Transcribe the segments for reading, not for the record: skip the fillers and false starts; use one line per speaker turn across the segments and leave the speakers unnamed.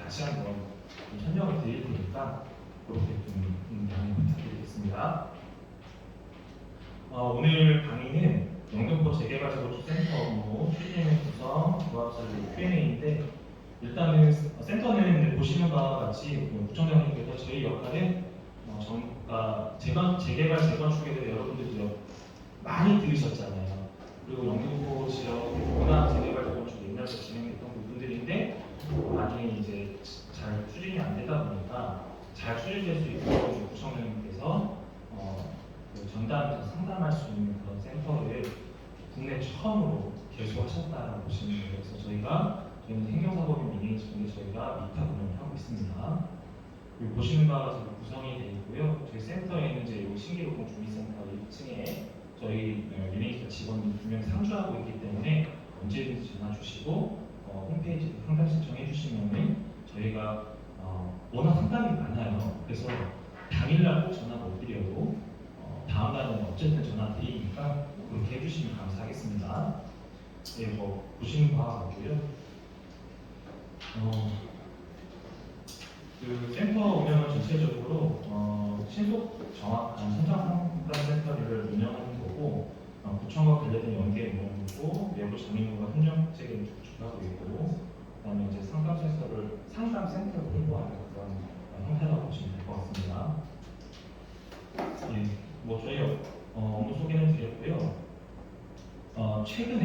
다시 한번 설명을 드릴 테니까 그렇게 좀 양해 부탁드리겠습니다. 오늘 강의는 영등포 재개발재건축센터 업무 추진의 구성, 조합자료 Q&A인데 일단은 센터는 보시는 바와 같이 구청장님께서 저희 역할은 재개발 재건축에 대해 여러분들이 많이 들으셨잖아요. 그리고 영등포 지역 워낙 재개발 재건축 옛날부터 진행됐던 부분들인데 많이 이제 잘 추진이 안 되다 보니까 잘 추진될 수 있도록 구청장님께서 전담 상담할 수 있는 그런 센터를 국내 처음으로 개소하셨다라고 보시면 돼요. 그래서 저희는 행정사법인 민営지원에 저희가 위탁 운영을 하고 있습니다. 그리고 보시는 바와 같이 구성이 되어 있고요. 저희 센터에는 이제 신기록공 주민센터 1층에 저희 민営지원 직원이 2명 상주하고 있기 때문에 언제든지 전화 주시고 홈페이지 상담 신청해 주시면 저희가 워낙 상담이 많아요. 그래서 당일날 꼭 전화 못 드려도 다음 날은 어쨌든 전화 드리니까 그렇게 해주시면 감사하겠습니다. 네, 보시는 바와 같고요. 그 센터 운영은 전체적으로 신속 정확한 현장 상담 센터를 운영하는 거고 구청과 관련된 연계 운영이고 내부 장애인과 협력 체계를 구축하고 있고 그다음에 이제 상담 센터를 홍보하는 그런 형태라고 보시면 될 것 같습니다. 예, 저희 업무 소개는 드렸고요. 최근에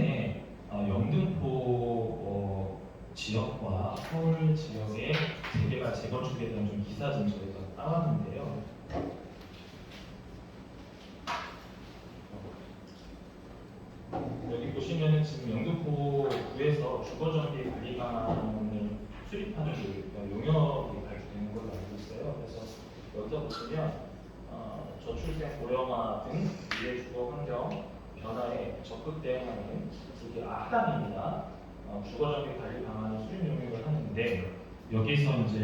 영등포 지역과 서울 지역의 재개발 재건축에 대한 좀 기사 좀 저희가 따왔는데요. 여기 보시면은 지금 영등포구에서 주거정비 관리 방안을 수립하는 용역이 발주되는 걸로 알고 있어요. 그래서 여기서 보시면 저출생 고령화 등 미래 주거 환경 변화에 적극 대응하는 이게 하단입니다. 주거정비 관리 방안을 수립 용역을 하는데 여기서 이제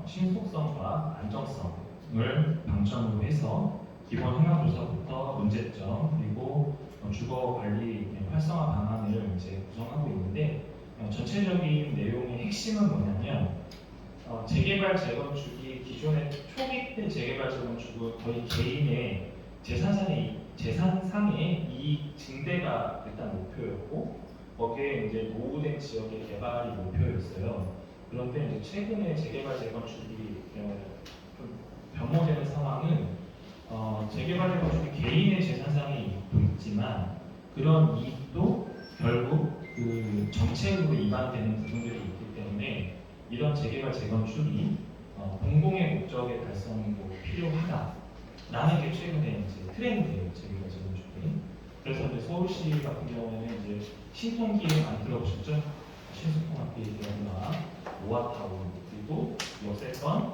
신속성과 안정성을 방점으로 해서 기본 현황 조사부터 문제점 그리고 주거 관리 활성화 방안을 이제 구성하고 있는데 전체적인 내용의 핵심은 뭐냐면 재개발 재건축이 기존의 초기 때 재개발 재건축은 거의 개인의 재산상의 이익 증대가 일단 목표였고 거기에 이제 노후된 지역의 개발이 목표였어요. 그런데 이제 최근에 재개발 재건축이 좀 변모되는 상황은 재개발 재건축이 개인의 재산상의 이익도 있지만 그런 이익도 결국 그 정책으로 위반되는 부분들이 있기 때문에 이런 재개발 재건축이 공공의 목적의 달성도 필요하다라는 게 최근에 이제 트렌드예요. 재개발 재건축이. 그래서 이제 서울시 같은 경우에는 이제 신통기획 안 들어보셨죠? 신속통합기획이나 노아타운 그리고 역세권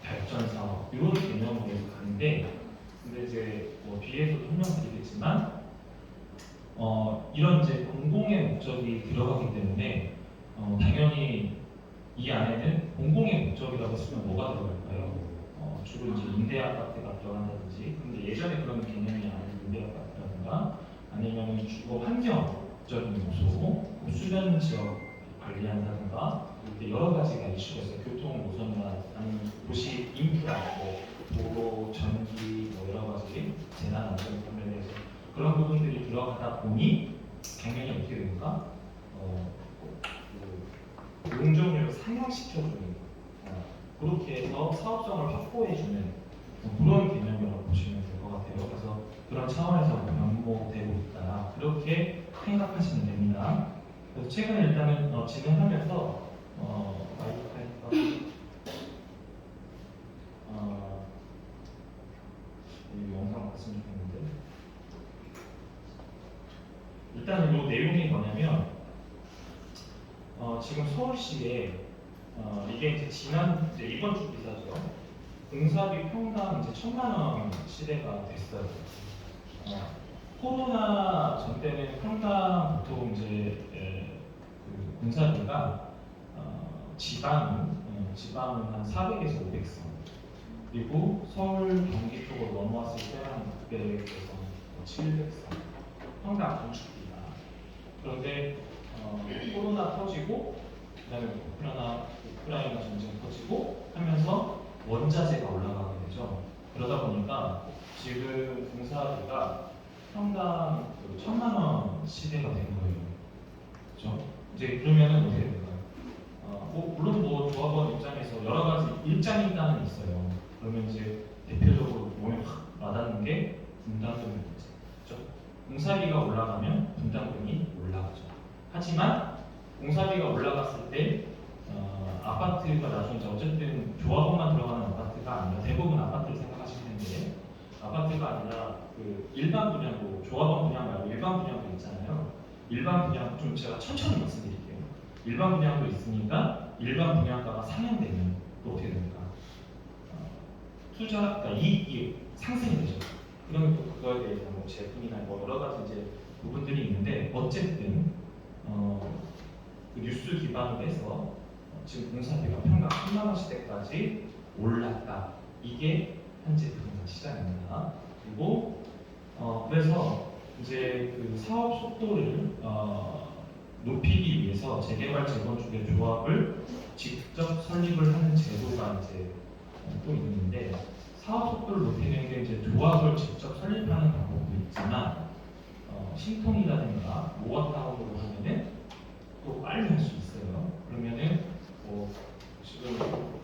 발전 사업 이런 개념으로 가는데 근데 이제 뒤에서도 설명드리겠지만 이런 이제 공공의 목적이 들어가기 때문에 당연히 이 안에는 공공의 목적이라고 쓰면 뭐가 들어갈까요? 주로 이제 임대 아파트가 들어간다든지 근데 예전에 그런 개념이 아닌 임대 아파트라든가 아니면 주거 환경적인 요소, 수변 지역 관리한다든가 여러 가지가 이슈가 있어요. 교통 노선이나 아니면 도시 인프라, 도로, 전기, 여러 가지 재난 안전 관련해서 그런 부분들이 들어가다 보니 당연히 어떻게 됩니까? 용적률을 상향시켜주는 그렇게 해서 사업성을 확보해주는 그런 개념이라고 보시면 될 것 같아요. 그래서 그런 차원에서 변모되고 있다 그렇게 생각하시면 됩니다. 그래서 최근에 일단은 진행하면서 이 영상 봤으면 좋겠는데 일단은 이 내용이 뭐냐면 지금 서울시에 이게 이제 이번 주 기사죠. 공사비 평당 이제 1,000만 원 시대가 됐어요. 코로나 전 때는 평당 보통 이제 그 공사비가 지방은 한 400에서 500선 그리고 서울 경기 쪽으로 넘어왔을 때 한 600에서 700선 평당 건축비가 그런데 코로나 터지고 그다음에 우크라이나 전쟁 터지고 하면서 원자재가 올라가게 되죠. 그러다 보니까 지금 공사비가 평당 1,000만 원 시대가 된 거예요. 그렇죠? 이제 그러면은 어떻게 될까요? 물론 뭐 조합원 입장에서 여러 가지 일장이 일단은 있어요. 그러면 이제 대표적으로 몸에 확 와닿는 게 분담금입니다. 그렇죠? 공사비가 올라가면 분담금이 올라가죠. 하지만 공사비가 올라갔을 때 아파트가 나중에 이제 어쨌든 조합원만 들어가는 아파트가 아니라 대부분 아파트를 생각하시면 되는데 아파트가 아니라 그 일반 분양도 조합원 분양 말고 일반 분양도 있잖아요. 일반 분양 좀 제가 천천히 말씀드릴게요. 일반 분양도 있으니까 일반 분양가가 상향되면 또 어떻게 됩니까? 그러니까 이익이 상승이 되죠. 그러면 또 그거에 대해서 뭐 제품이나 뭐 여러 가지 이제 부분들이 있는데 어쨌든 그 뉴스 기반으로 해서 지금 공사비가 평당 10만 원 시대까지 올랐다. 이게 현재 부동산 시장입니다. 그리고 그래서 이제 그 사업 속도를 높이기 위해서 재개발 재건축의 조합을 직접 설립을 하는 제도가 이제 또 있는데 사업 속도를 높이는 게 이제 조합을 직접 설립하는 방법도 있지만 신통이라든가 모아타운으로 하면은 또 빨리 할 수 있어요. 그러면은 뭐 지금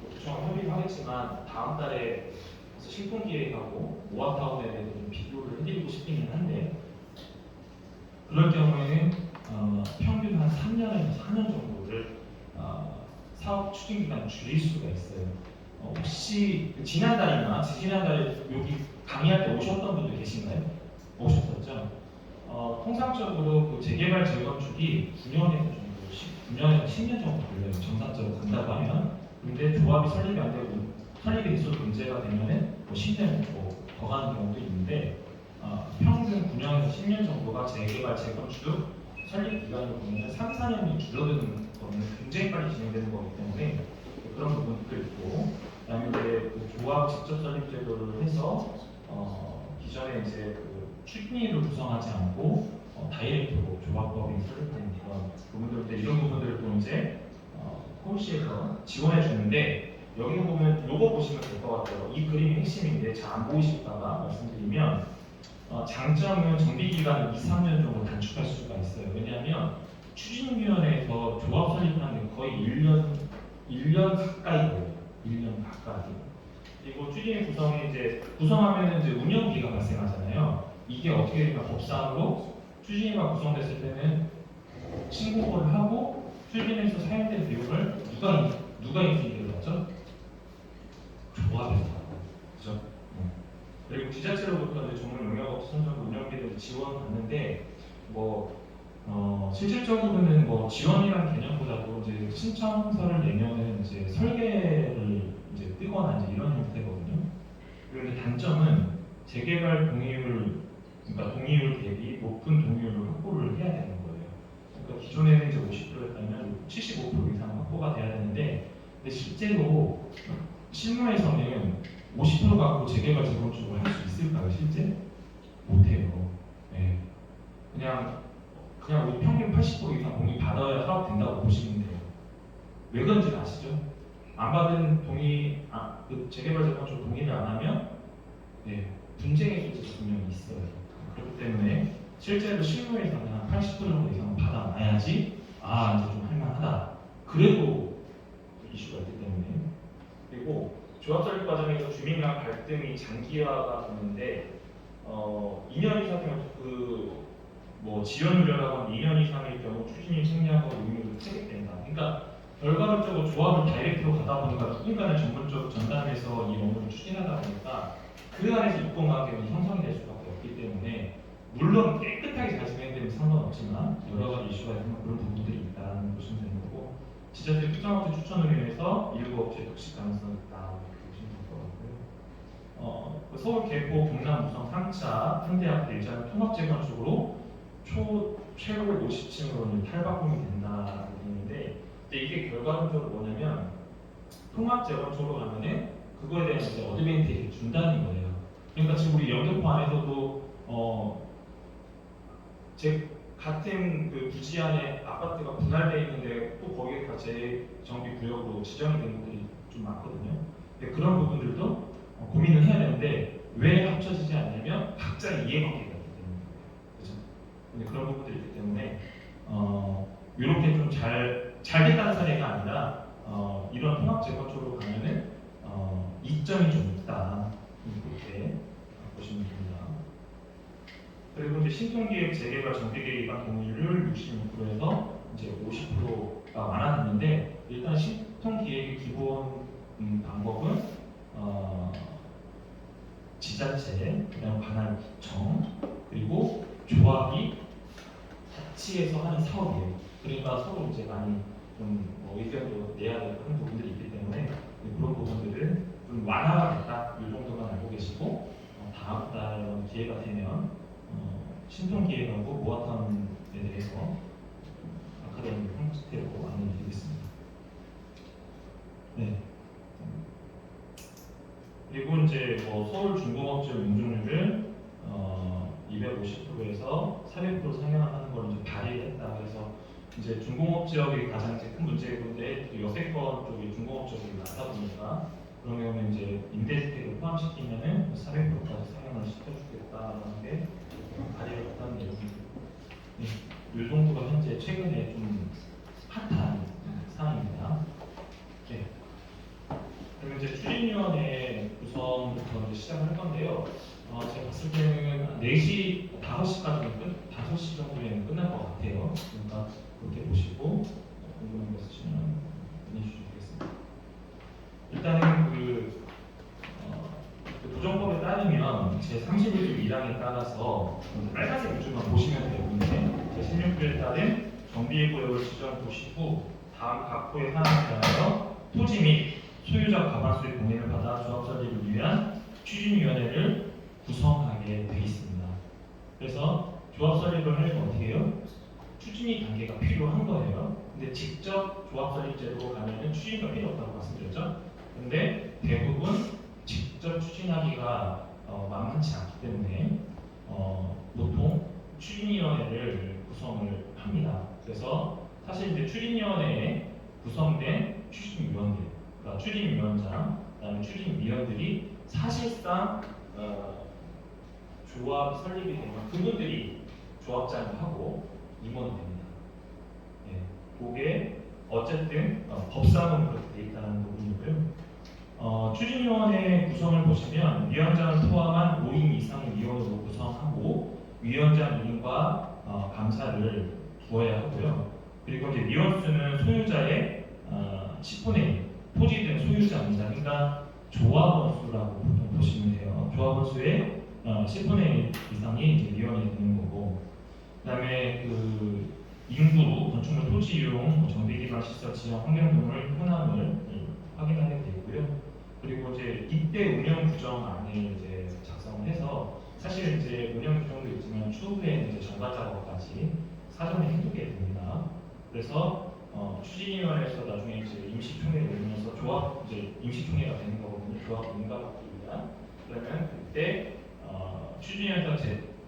구청 협의를 하겠지만 다음 달에 신통기획하고 모아타운에 대해서 좀 비교를 해드리고 싶기는 한데 그럴 경우에는 평균 한 3년에서 4년 정도를 사업 추진 기간을 줄일 수가 있어요. 혹시 지난달이나 지지난달에 여기 강의할 때 오셨던 분들 계신가요? 오셨었죠? 통상적으로 그 재개발 재건축이 9년에서 정도, 9년에서 10년 정도 걸려요. 정상적으로 간다고 하면. 근데 조합이 설립이 안 되고 설립이 있어도 문제가 되면은 뭐 10년 더 가는 경우도 있는데 평균 9년에서 10년 정도가 재개발 재건축 설립 기간으로 보면 3, 4년이 줄어드는 거는 굉장히 빨리 진행되는 거기 때문에 그런 부분도 있고 그다음에 이제 그 조합 직접 설립 제도를 해서 기존에 이제 그 추진위를 구성하지 않고 다이렉트로 조합법이 설립되는 그런 부분들 이런 부분들을 또 이제 서울시에서 지원해 주는데 여기 보면 요거 보시면 될 것 같아요. 이 그림이 핵심인데 잘 안 보이실까봐 말씀드리면 장점은 정비 기간을 2, 3년 정도 단축할 수가 있어요. 왜냐하면 추진위원회에서 조합 설립하는 게 거의 1년 가까이 걸려요. 1년 가까이. 그리고 추진위 구성에 이제 구성하면 이제 운영비가 발생하잖아요. 이게 어떻게 되면 법상으로 추진위가 구성됐을 때는 신고를 하고 추진위에서 사용된 비용을 누가 인수인계를 하죠? 조합에서 하고, 그죠? 그리고 지자체로부터 이제 전문 용역업체 선정 운영비를 지원받는데 실질적으로는 뭐 지원이라는 개념보다도 이제 신청서를 내면은 이제 설계를 이제 뜨거나 이제 이런 형태거든요. 그리고 이제 단점은 재개발 동의율, 그러니까 동의율 대비 높은 동의율을 확보를 해야 되는 거예요. 그러니까 기존에는 이제 50%였다면 75% 이상 확보가 돼야 되는데, 근데 실제로 실무에서는 50% 갖고 재개발 재건축을 할 수 있을까요? 실제? 못해요. 네. 그냥 우리 평균 80% 이상 동의 받아야 사업된다고 보시면 돼요. 왜 그런지 아시죠? 안 받은 그 재개발 재건축 동의를 안 하면 분쟁의 소지가 분명히 있어요. 그렇기 때문에 실제로 실무에서는 한 80% 정도 이상 받아놔야지 이제 좀 할만하다. 그래도 이슈가 있기 때문에. 그리고 조합 설립 과정에서 주민 간 갈등이 장기화가 되는데 2년 이상이면 지연료라고 하면 2년 이상일 경우 추진이 승리하고 의무를 체결된다. 그러니까 결과론적으로 조합을 다이렉트로 가다 보니까 누군가는 전문적 전담해서 이 업무를 추진하다 보니까 그 안에서 입공하게 형성이 될 수밖에 없기 때문에 물론 깨끗하게 잘 진행되면 상관없지만 여러 가지 이슈가 있는 그런 부분들이 있다는 보시면 되는 거고 지자체 특정업체 추천을 위해서 일부 업체 독식 가능성이 있다 이렇게 보시면 될 것 같고요. 서울 개포 경남 무성 3차 현대아파트 일자는 통합재건축으로 최고 50층으로 탈바꿈이 된다는 얘기인데 이게 결과론적으로 뭐냐면 통합재건축으로 가면은 그거에 대한 이제 어드밴티지를 준다는 거예요. 그러니까 지금 우리 영등포 안에서도 같은 그 부지 안에 아파트가 분할되어 있는데 또 거기에 다 재정비 구역으로 지정이 된 곳들이 좀 많거든요. 근데 그런 부분들도 고민을 해야 되는데 왜 합쳐지지 않냐면 각자 이해관계가 있기 때문에 그렇죠? 근데 그런 부분들이 있기 때문에 이렇게 좀 잘 됐다는 사례가 아니라 이런 통합재건축으로 가면은 이점이 좀 있다 이렇게 보시면 됩니다. 그리고 이제 신통기획 재개발 정비계획 위반 동의율 66%에서 이제 50%가 많아졌는데 일단 신통기획의 기본 방법은 지자체, 그다음 관할구청, 그리고 조합이 같이 해서 하는 사업이에요. 그러니까 서로 이제 많이 좀뭐 의견도 내야 되는 부분들이 있기 때문에 그런 부분들을 좀 완화하겠다 이 정도만 알고 계시고 다음 달 기회가 되면 신통기획하고 모아텀에 대해서 아카데미 형태로 안내드리겠습니다. 네. 그리고 이제 뭐 서울 중공업지역 용적률을 250%에서 400% 상향하는 걸 이제 발의했다. 그래서 이제 중공업 지역이 가장 이제 큰 문제인데 여세권 쪽이 중공업 지역이 많다 보니까 그런 경우는 이제 임대주택을 포함시키면은 400%까지 상향을 시켜주겠다라는 게 발의를 했다는 내용입니다. 네, 이 정도가 현재 최근에 좀 핫한 사항입니다. 네. 그리고 이제 추진위원회 구성부터 시작할 건데요. 제가 봤을 때는 4시, 5시까지는 5시 정도에는 끝날 것 같아요. 그러니까 그렇게 보시고 궁금한 거 있으시면 문의주시면 되겠습니다. 일단은 그 도정법에 따르면 제31조 1항에 따라서 빨간색 줄만 보시면 되는데 제16조에 따른 정비구역을 지정 도시 후 다음 각 호의 사항에 따라서 토지 및 소유자 과반수의 동의를 받아 조합 설립을 위한 추진위원회를 구성하게 되어 있습니다. 그래서 조합 설립을 하려면 어떻게 해요? 추진위 단계가 필요한 거예요. 근데 직접 조합 설립 제도로 가면은 추진위가 필요 없다고 말씀드렸죠. 근데 대부분 직접 추진하기가 만만치 않기 때문에 보통 추진위원회를 구성을 합니다. 그래서 사실 이제 추진위원회에 구성된 추진위원들, 그러니까 추진위원장, 그다음에 추진위원들이 사실상 조합 설립이 되면 그분들이 조합장을 하고 임원이 됩니다. 네, 그게 어쨌든 법상은 그렇게 돼 있다는 부분이고요. 추진위원회 구성을 보시면 위원장을 포함한 5인 이상의 위원으로 구성하고 위원장 임과 감사를 두어야 하고요. 그리고 이제 위원 수는 소유자의 10분의 1, 토지 등 소유자입니다. 그러니까 조합원 수라고 보통 보시면 돼요. 조합원 수의 10분의 1 이상이 이제 위원이 되는 거고, 그다음에 그 인구, 건축물 토지 이용, 정비 기반 시설 지정, 환경 등을 현황을 확인하게 되고요. 그리고 이제 이때 운영 규정안을 이제 작성을 해서 사실 이제 운영 규정도 있지만 추후에 이제 정관 작업까지 사전에 해두게 됩니다. 그래서 추진위원회에서 나중에 이제 임시총회를 열면서 조합 이제 임시총회가 되는 거거든요. 조합 인가받기 위한. 그러면 그때 추진위원회가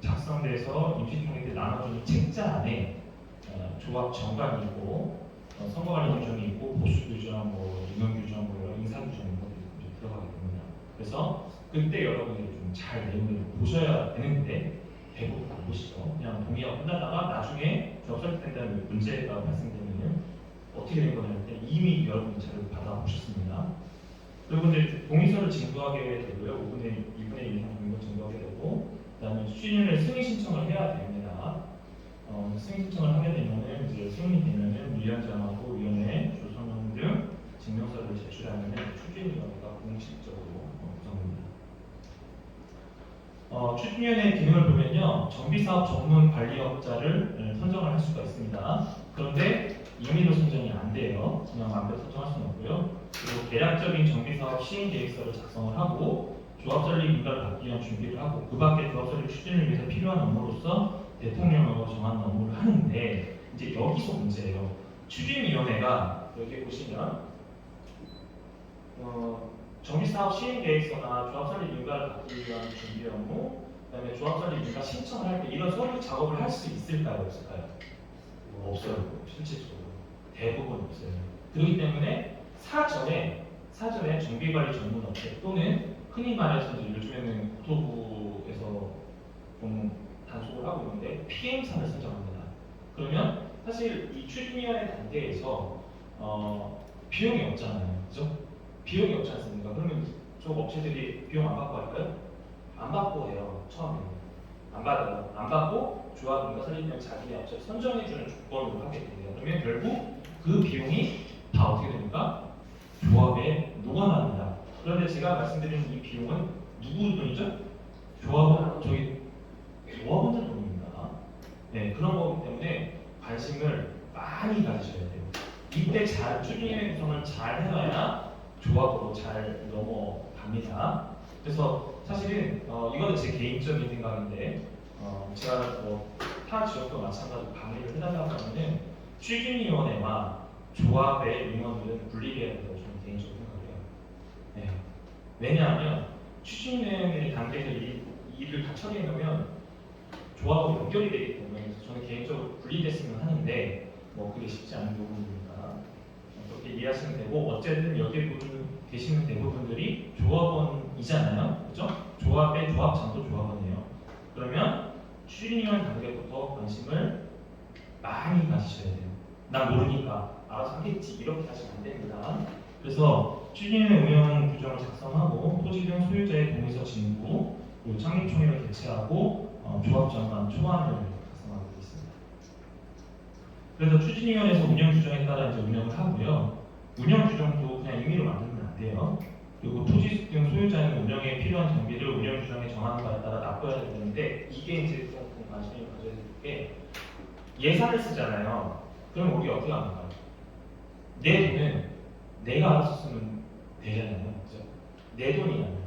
작성돼서 임시총회 때 나눠주는 책자 안에 조합 정관이 있고 선거관리 규정이 있고 보수 규정, 뭐 임원 규정, 뭐 인사 규정 이런 것들이 들어가게 됩니다. 그래서 그때 여러분들이 좀 잘 내용을 보셔야 되는데 대부분 안 보시죠. 그냥 동의하고 끝나다가 나중에 조합 설립된다는 문제가 발생되면 어떻게 된 거냐 할 때 이미 여러분이 자료를 받아보셨습니다. 그리고 이제 동의서를 진도하게 되고요. 1분의 1 이상 정도 진도하게 되고, 그다음에 추진위원회 승인 신청을 해야 됩니다. 승인 신청을 하게 되면은 이제 승인이 되면은 위원장하고 위원회 조성원 등 증명서를 제출하면은 추진위원회가 공식적으로 구성됩니다. 추진위원회 기능을 보면요, 정비사업 전문 관리업자를 선정을 할 수가 있습니다. 그런데 임의로 선정이 안 돼요. 그냥 마음대로 선정할 수는 없고요. 그리고 대략적인 정비사업 시행계획서를 작성을 하고 조합 설립 인가를 받기 위한 준비를 하고 그 밖에 조합 설립 추진을 위해서 필요한 업무로서 대통령으로 정하는 업무를 하는데 이제 여기서 문제예요. 추진위원회가 여기 보시면 정비사업 시행계획서나 조합 설립 인가를 받기 위한 준비 업무, 그다음에 조합 설립인가 신청을 할 때 이런 서류 작업을 할 수 있을까요? 없을까요? 없어요. 실질적으로 대부분 없어요. 그렇기 때문에 사전에 정비관리 전문 업체 또는 흔히 말해서 이제 요즘에는 국토부에서 좀 단속을 하고 있는데 PM사를 선정합니다. 그러면 사실 이 추진위원회 단계에서 비용이 없잖아요, 그죠? 비용이 없지 않습니까? 그러면 저 업체들이 비용 안 받고 할까요? 안 받고 해요. 처음에 안 받아요. 안 받고 조합원과 설립명 자기네 업체를 선정해주는 조건으로 하게 됩니다. 그러면 결국 그 비용이 다 어떻게 됩니까? 조합에 녹아납니다. 그런데 제가 말씀드린 이 비용은 누구 돈이죠? 조합원들 돈입니다. 네, 그런 거기 때문에 관심을 많이 가지셔야 돼요. 이때 추진의 구성을 잘 해놔야 조합으로 잘 넘어갑니다. 그래서 사실은 이거는 제 개인적인 생각인데 제가 타 지역도 마찬가지로 강의를 해달라고 하면은 추진위원회와 조합의 임원들은 분리돼야 된다고 저는 개인적으로 생각해요. 네. 왜냐하면 추진위원회 단계에서 이 일을 다 처리해 놓으면 조합하고 연결이 되기 때문에 저는 개인적으로 분리됐으면 하는데 그게 쉽지 않은 부분이니까 그렇게 이해하시면 되고 어쨌든 여기 계시는 대부분들이 조합원이잖아요, 그렇죠? 조합의 조합장도 조합원이에요. 그러면 추진위원 단계부터 관심을 많이 가지셔야 돼요. 난 모르니까 알아서 하겠지 이렇게 하시면 안 됩니다. 그래서 추진위원회 운영 규정을 작성하고 토지 등 소유자의 동의서 진구, 그리고 창립총회를 개최하고 조합 전반 초안을 작성하게 되어 있습니다. 그래서 추진위원회에서 운영 규정에 따라 이제 운영을 하고요. 운영 규정도 그냥 임의로 만들면 안 돼요. 그리고 토지 등 소유자는 운영에 필요한 정비를 운영 규정에 정하는 바에 따라 납부해야 되는데 이게 이제 좀 관심을 가져야 될 게 예산을 쓰잖아요. 그럼 우리 어떻게 합니까? 내 돈은 내가 알아서 쓰면 되잖아요. 그죠? 내 돈이잖아요.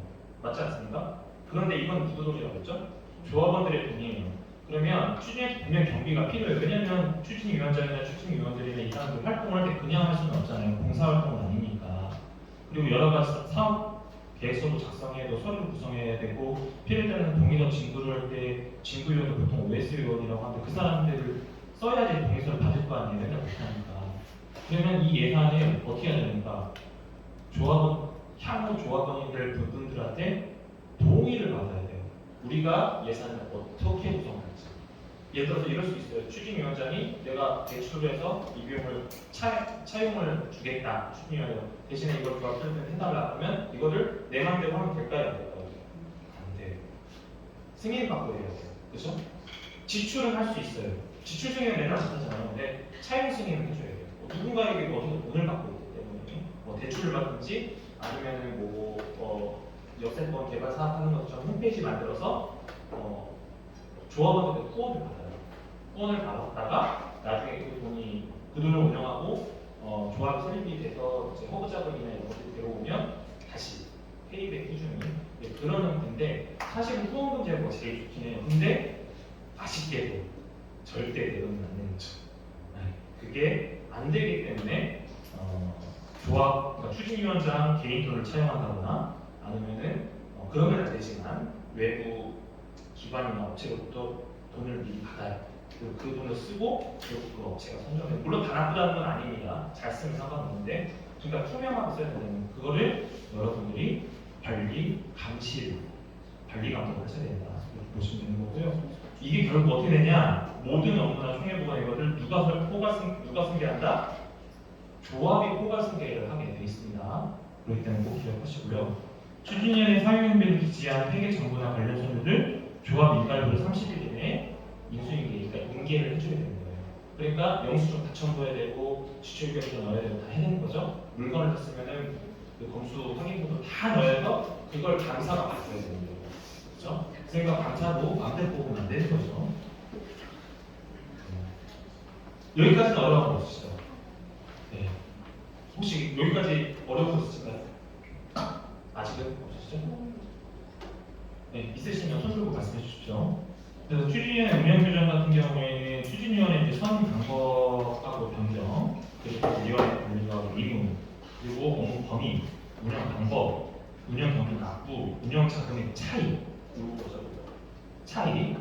맞지 않습니까? 그런데 이건 누구 돈이라고 했죠? 조합원들의 돈이에요. 그러면 추진에 분명 경비가 필요해요. 왜냐하면 추진위원장이나 추진위원들이나 이 사람들 활동을 할 때 그냥 할 수는 없잖아요. 봉사활동은 아니니까. 그리고 여러 가지 사업 계획서도 작성해야 되고 서류 구성해야 되고 필요에 따른 동의서 진구를 할 때 진구위원은 보통 OS 위원이라고 하는데 그 사람들을 써야지 동의서를 받을 거 아니에요. 맨날 못하니까. 그러면 이 예산을 어떻게 해야 됩니까? 향후 조합원이 될 부분들한테 동의를 받아야 돼요. 우리가 예산을 어떻게 구성할지. 예를 들어서 이럴 수 있어요. 추진위원장이 내가 대출해서 이 비용을 차용을 주겠다. 추진위원장 대신에 이걸 조합 설립을 해달라 하면 이거를 내 맘대로 하면 될까요? 안 될까요? 안 돼요. 승인 받고 해야 돼요. 그렇죠? 지출은 할 수 있어요. 지출 승인은 내가 못하잖아요. 근데 차용 승인을 해줘야 돼요. 누군가에게 어디서 돈을 받고 있기 때문에 대출을 받든지 아니면은 역세권 개발 사업하는 것처럼 홈페이지 만들어서 조합원들한테 후원을 받아요. 후원을 받았다가 나중에 그 돈을 운영하고 조합 설립이 돼서 이제 허브 자금이나 이런 것들이 들어오면 다시 페이백 해주는 그런 건데 사실은 후원 문제가 제일 좋긴 해요. 근데 아쉽게도 절대 내로는 안 되는 거죠. 그게 안 되기 때문에 그러니까 추진위원장 개인 돈을 차용한다거나 아니면은 그러면 안 되지만 외부 기관이나 업체로부터 돈을 미리 받아요. 그리고 그 돈을 쓰고 그 업체가 선정해요. 물론 다 나쁘다는 건 아닙니다. 잘 쓰면 상관없는데 그러니까 투명하게 써야 되는 그거를 여러분들이 관리 감독을 하셔야 된다. 이렇게 보시면 되는 거고요. 이게 결국 어떻게 되냐? 모든 업무나 총회부가 이거를 누가 승계한다? 조합이 포괄승계를 하게 되어 있습니다. 그렇기 때문에 꼭 기억하시고요. 추진위원회 사유인비를 기재한 회계 정보나 관련 서류를 조합 인가료를 30일 이내에 인수인계, 그러니까 인계를 해줘야 되는 거예요. 그러니까 영수증 다 첨부해야 되고 지출결도 넣어야 되고 다 해야 되는 거죠. 물건을 샀으면은 그 검수 확인본도 다 넣어서 그걸 감사가 받아야 되는 거예요. 그렇죠? 그러니까 감사도 맘대로 뽑으면 안 되는 거죠. 여기까지는 어려운 거 없으시죠? 네. 혹시 여기까지 어려운 거 있으신가요? 아직은 없으시죠? 네, 있으시면 손 들고 말씀해 주십시오. 그래서 추진위원회 운영규정 같은 경우에는 추진위원회 이제 선 방법하고 변경, 그리고 위원회 관리와 의무, 그리고 업무 범위, 운영 방법, 운영 경비 납부, 운영 자금의 차이 이런 거죠. 차이.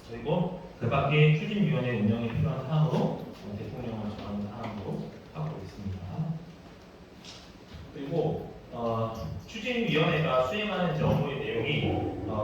그리고 그 밖에 추진위원회 운영에 필요한 사항으로 대통령을 정하는 사항으로 하고 있습니다. 그리고 추진위원회가 수행하는 이제 업무의 내용이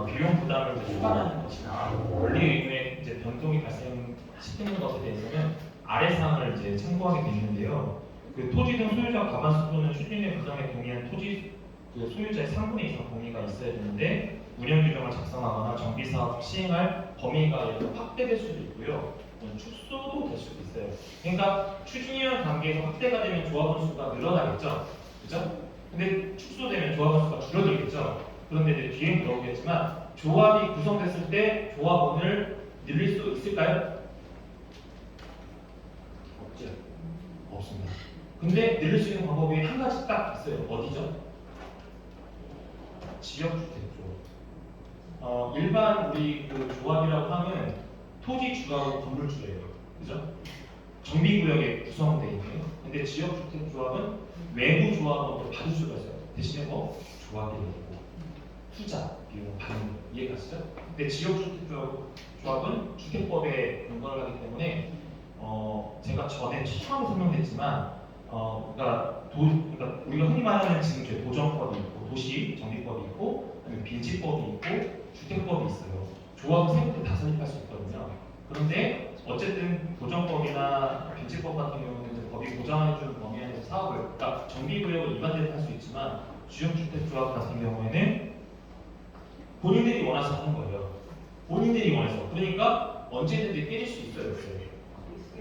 비용 부담을 추가하는 것이나 원리 의무에 이제 변동이 발생시키는 것에 대해서는 아래 사항을 이제 참고하게 되어 있는데요. 그 토지 등 소유자 과반수 또는 추진의 구성에 동의한 토지 그 소유자의 3분의 2 이상 동의가 있어야 되는데 운영 규정을 작성하거나 정비 사업 시행할 범위가 예를 들어 확대될 수도 있고요. 축소도 될 수도 있어요. 그러니까 추진위원 단계에서 확대가 되면 조합원 수가 늘어나겠죠. 그죠? 근데 축소되면 조합원 수가 줄어들겠죠. 그런데 이제 뒤에 물어보겠지만 조합이 구성됐을 때 조합원을 늘릴 수 있을까요? 없죠. 없습니다. 근데 늘릴 수 있는 방법이 한 가지 딱 있어요. 어디죠? 지역주택 조합. 일반 우리 그 조합이라고 하면 토지 주하고 건물주예요. 그죠? 정비구역에 구성되어 있네요. 근데 지역주택 조합은 외부 조합원으로 받을 수가 있어요. 대신에 뭐 조합이 되고 투자 비용 받는 거 이해가시죠? 근데 지역주택 조합은 주택법에 근거를 하기 때문에 제가 전에 처음 설명했지만 그러니까 우리가 흔히 말하는 지금 이제 도정법이 있고 도시 정비법이 있고 빈지법이 있고 주택법이 있어요. 조합은 생각해 다 설립할 수 있거든요. 그런데 어쨌든 도정법이나 빈지법 같은 경우는 법이 보장해주는 범위 안에서 사업을 그러니까 정비구역을 일반대로 할 수 있지만 주택조합 같은 경우에는 본인들이 원해서 하는 거예요. 본인들이 원해서. 그러니까 언제든지 깨질 수 있어요.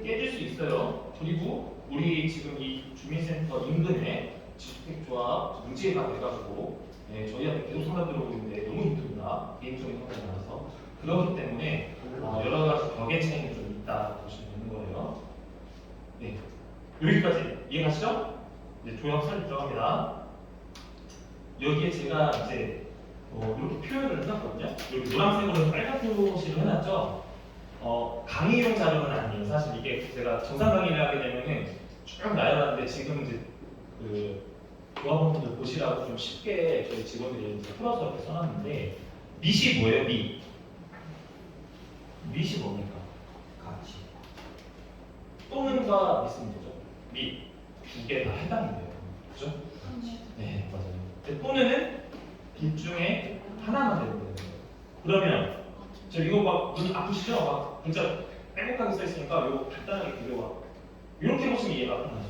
깨질 수 있어요. 그리고 우리 지금 이 주민센터 인근에 주택조합 문제가 돼가지고 저희한테 계속 상담 들어오고 있는데 너무 힘듭니다. 개인적인 상담이 많아서. 그렇기 때문에 여러 가지 벽의 차이는 좀 있다 보시면 되는 거예요. 네. 여기까지 이해가시죠? 이제 조합 설립 들어갑니다. 여기에 제가 이제 이렇게 표현을 해놨거든요. 여기 노란색으로 빨간 표시를 해놨죠. 강의용 자료는 아니에요. 사실 이게 제가 정상 강의를 하게 되면은 쭉 나열하는데 지금 이제 그 조합원분들 보시라고 좀 쉽게 저희 직원들이 이제 풀어서 이렇게 써놨는데 밑이 뭐예요? 밑이 뭡니까? 같이 또는과 밑은 뭐죠? 밑 두 개 다 해당이 돼요. 그죠? 네 맞아요. 근데 또는은 둘 중에 하나만 되는 거예요. 그러면 저 이거 막 눈 아프시죠? 막 진짜 빼곡하게 써 있으니까 이거 간단하게 그려봐. 이렇게 보시면 이해가 가죠.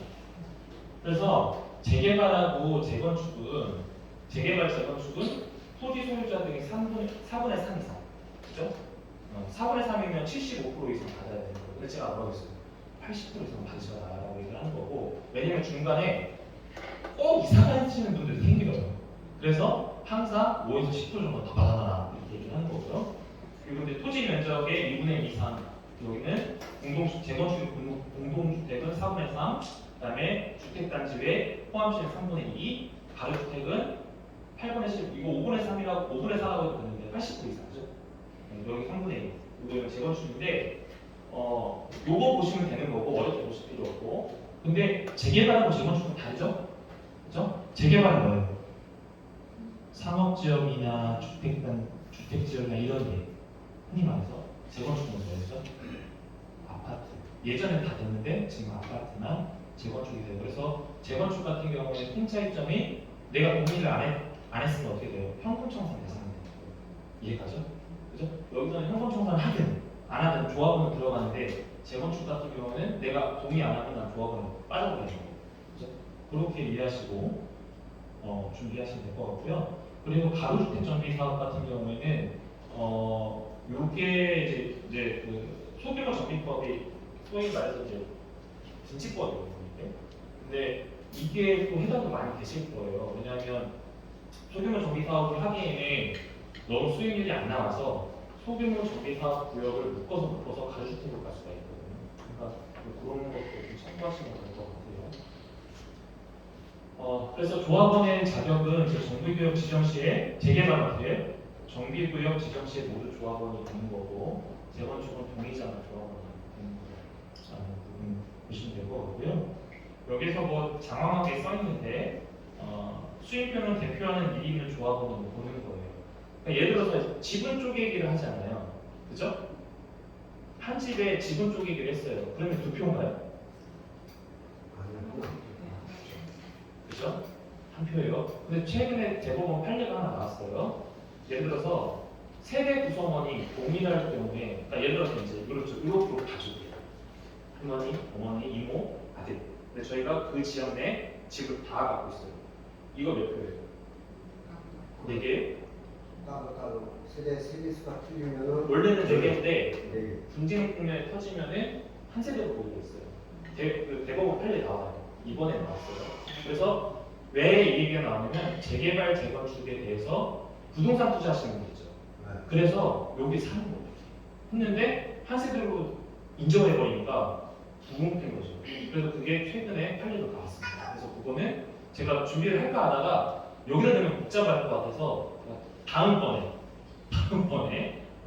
그래서 재개발하고 재건축은 토지 소유자 등의 4분의 3 이상, 그죠? 4분의 3이면 75% 이상 받아야 되는 거예요. 근데 제가 뭐라고 했어요? 80% 이상 받으셔라라고 얘기를 하는 거고, 왜냐면 중간에 꼭 이사가 해주시는 분들이 생기거든요. 그래서 항상 5에서 10% 정도 더 받아놔라 이렇게 얘기를 하는 거고요. 그리고 이제 토지 면적의 2분의 1 이상, 여기는 공동주택은 4분의 3, 그다음에 주택단지 외 포함시는 3분의 2, 가로주택은 8분의 10, 이거 5분의 3이라고 5분의 4라고 해도 되는데 80% 이상이죠. 여기 3분의 1, 이거는 재건축인데 요거 보시면 되는 거고 어렵게 보실 필요 없고. 근데 재개발하고 재건축은 다르죠? 그죠? 재개발은 뭐예요? 상업지역이나 주택지역이나 이런 데 흔히 말해서 재건축은 뭐였죠? 아파트. 예전엔 다 됐는데 지금 아파트나 재건축이 돼요. 그래서 재건축 같은 경우에 큰 차이점이 내가 동의를 안 했으면 어떻게 돼요? 현금청산 대상이 되는 거예요. 이해가죠? 그죠? 여기서는 현금청산을 하든 안 하든 조합원은 들어가는데 재건축 같은 경우는 내가 동의 안 하면 난 조합원은 빠져버리는 거예요. 그죠? 그렇게 이해하시고 준비하시면 될 것 같고요. 그리고 가로주택 정비 사업 같은 경우에는 요게 이제 그 소규모 정비법이 소위 말해서 이제 빈집법이거든요. 근데 이게 또 해당도 많이 되실 거예요. 왜냐하면 소규모 정비 사업을 하기에는 너무 수익률이 안 나와서 소규모 정비 사업 구역을 묶어서 가로주택으로 갈 수가 있거든요. 그러니까 그런 것도 좀 참고하시면 될 것 같아요. 그래서 조합원의 자격은 정비구역 지정 시에 재개발 같아요. 정비구역 지정 시에 모두 조합원이 되는 거고 재건축은 동의자나 조합원이 되는 거라는 부분 보시면 될 것 같고요. 여기서 뭐 장황하게 써 있는데 수익표는 대표하는 일이 있는 조합원으로 보는 거예요. 그러니까 예를 들어서 지분 쪼개기를 하지 않아요. 그죠? 한 집에 지분 쪼개기를 했어요. 그러면 두 표인가요? 그죠? 한 표예요. 근데 최근에 대법원 판례가 하나 나왔어요. 예를 들어서 세대 구성원이 동일할 경우에, 그러니까 예를 들어서 이제 이렇게 가족이에요. 할머니, 어머니, 이모, 아들. 근데 저희가 그 지역 내 집을 다 갖고 있어요. 이거 몇 표예요? 4개?
세대 수가 틀리면은
원래는 4개인데
네.
분쟁 국면에 터지면은 한 세대로 보이게 있어요. 대법원 판례 나와요. 이번에 나왔어요. 그래서 왜 이 얘기가 나오냐면 재개발 재건축에 대해서 부동산 투자하시는 분이죠. 그래서 여기 사는 거예요. 했는데 한 세대로 인정해 버리니까 부흥된 거죠. 그래서 그게 최근에 판례로 나왔습니다. 그래서 그거는 제가 준비를 할까 하다가 여기다 대면 복잡할 것 같아서 다음번에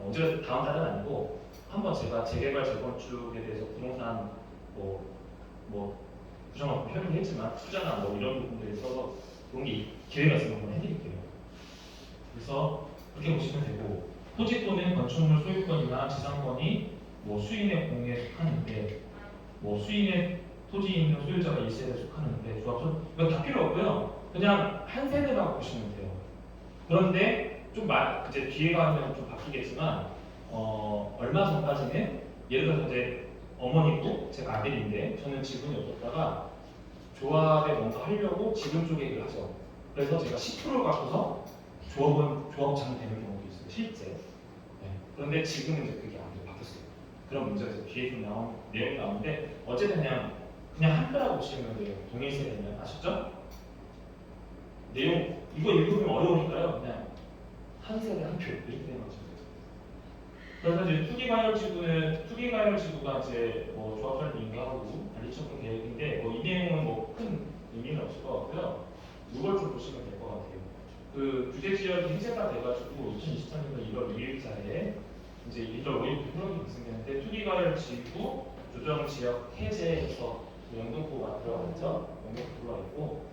언제 다음 달은 아니고 한번 제가 재개발 재건축에 대해서 부동산 부정하고 표현을 했지만 투자나 뭐 이런 부분들에 있어서 그런 게 기회가 있으면 한번 해드릴게요. 그래서 그렇게 보시면 되고 토지 또는 건축물 소유권이나 지상권이 수인의 공유에 속하는데 수인의 토지 있는 소유자가 1세대에 속하는데 조합선 이거 다 필요 없고요. 그냥 한 세대라고 보시면 돼요. 그런데 좀 이제 기회가 하면 좀 바뀌겠지만 얼마 전까지는 예를 들어서 이제 어머니고 제가 아들인데 저는 지분이 없었다가 조합에 뭔가 하려고 지분 쪼개기를 하죠. 그래서 제가 10%를 갖고서 조합장이 되는 경우도 있어요. 실제. 네. 그런데 지금은 이제 그게 안 바뀌었어요. 그런 문제에서 뒤에 좀 나온 내용이 나오는데 어쨌든 그냥 한 표라고 보시면 돼요. 동일 세대면 아셨죠? 내용 이거 읽으면 어려우니까요. 그냥 한 세대 한 표 이렇게 되는 거죠. 그래서 이제 투기가열지구가 이제 조합장을 인가하고 관리처분 계획인데 이 내용은 큰 의미는 없을 것 같고요. 이걸 좀 보시면 될 것 같아요. 그 규제 지역이 해제가 돼가지고 2023년 1월 2일자에 이제 1월 5일부터 효력이 있었는데 투기가열지구 조정 지역 해제에서 영등포가 들어가 있죠. 영등포 들어가 있고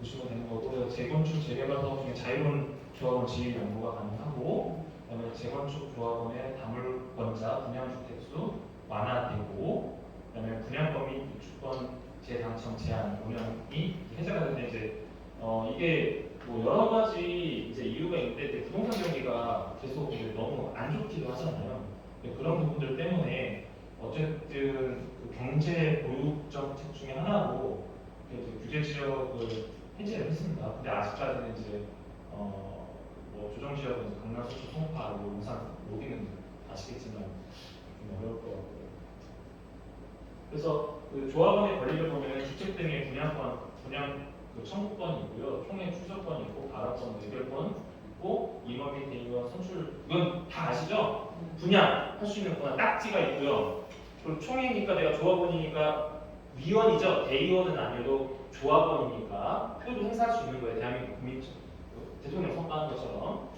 보시면 되는 거고 재건축 재개발 사업 중에 자유로운 조합원 지위 연구가 가능하고 그다음에 재건축 조합원의 다물권자 분양주택수 완화되고 그다음에 분양권 및 유축권 재당첨 제한 5년이 해제가 되는데 이제 이게 여러 가지 이제 이유가 있는데 부동산 경기가 계속 이제 너무 안 좋기도 하잖아요. 그런 부분들 때문에 어쨌든 그 경제 보육 정책 중에 하나로 규제 지역을 해제를 했습니다. 근데 아직까지는 이제 조정 지역은 강남, 서초, 송파, 용산 여기는 아시겠지만 좀 어려울 것 같고요. 그래서 그 조합원의 권리를 보면 주택 등의 분양 청구권이 있고요, 총회 추적권이 있고, 발언권, 의결권 있고, 임원 및 대의원 선출 이건 다 아시죠? 분양할 수 있는 권한 딱지가 있고요. 그리고 총회니까 내가 조합원이니까 위원이죠. 대의원은 아니어도 조합원이니까 표도 행사할 수 있는 거예요. 대한민국 국민 대통령 선거하는 것처럼.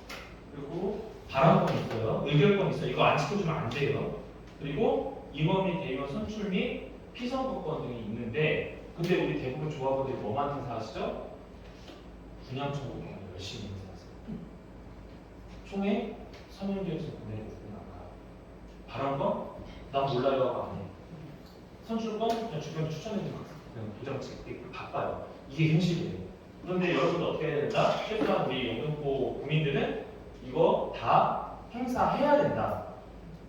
그리고 발언권이 있고요. 의결권이 있어요. 이거 안 지켜주면 안 돼요. 그리고 임원 및 대의원 선출 및 피선거권 등이 있는데 근데 우리 대부분 조합원들이 뭐만 행사하시죠? 분양 청구권을 열심히 행사하세요. 총회 서명결에서 보내고 나가. 발언권? 난 몰라요 하고 안 해. 선출권? 그냥 주변에 추천해주는 도장책 바빠요. 이게 현실이에요. 그런데 여러분들 어떻게 해야 된다? 최소한 우리 영등포 국민들은 이거 다 행사해야 된다.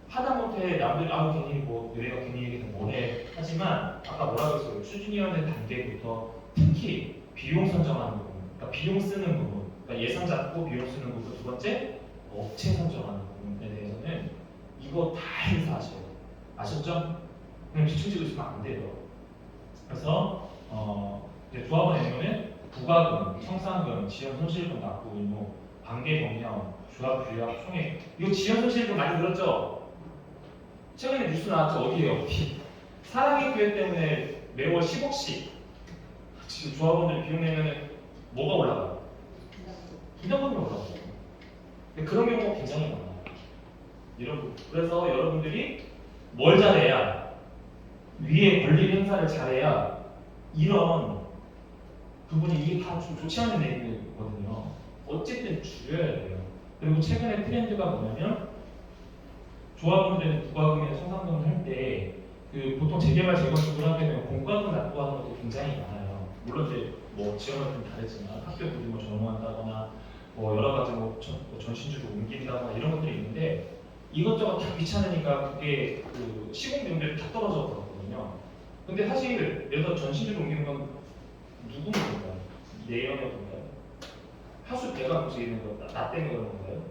하다못해 남들 괜히 내가 괜히 얘기해서 뭐해 하지만 아까 뭐라고 했어요? 추진위원회 단계부터 특히 비용 선정하는 부분, 그러니까 비용 쓰는 부분, 그러니까 예산 잡고 비용 쓰는 부분, 두 번째 업체 선정하는 부분에 대해서는 이거 다 행사하셔야 돼요. 아셨죠? 그냥 뒤처지고 있으면 안 돼요. 그래서 이제 조합원 내면은 부가금, 청산금, 지연 손실금 납부 의무, 관계 경영, 조합 규약, 총회 이거 지연 손실금 많이 들었죠? 최근에 뉴스 나왔죠? 어디에요? 어디? 사랑의 교회 때문에 매월 10억씩 지금 조합원들 비용 내면은 뭐가 올라가요? 분양금이 올라가요. 근데 그런 경우가 굉장히 많아요. 그래서 여러분들이 뭘 잘해야 위에 권리 행사를 잘해야 이런 부분이 이게 다 좀 좋지 않은 얘기거든요. 어쨌든 줄여야 돼요. 그리고 최근에 트렌드가 뭐냐면 조합원들이 부가금이나 청산금을 할 때 그 보통 재개발 재건축을 하게 되면 공과금 납부하는 것도 굉장히 많아요. 물론 이제 뭐 지역은 좀 다르지만 학교 부지 뭐 전용한다거나 뭐 여러 가지 뭐 전신주로 옮긴다거나 이런 것들이 있는데 이것저것 다 귀찮으니까 그게 그 시공 비용들이 다 떨어져 버거든요. 근데 사실 예를 들어 전신주로 옮기는 건 누구 문제인가요? 내연의 건가요? 하수 배가 부수이는 거, 나 때문에 그런 건가요?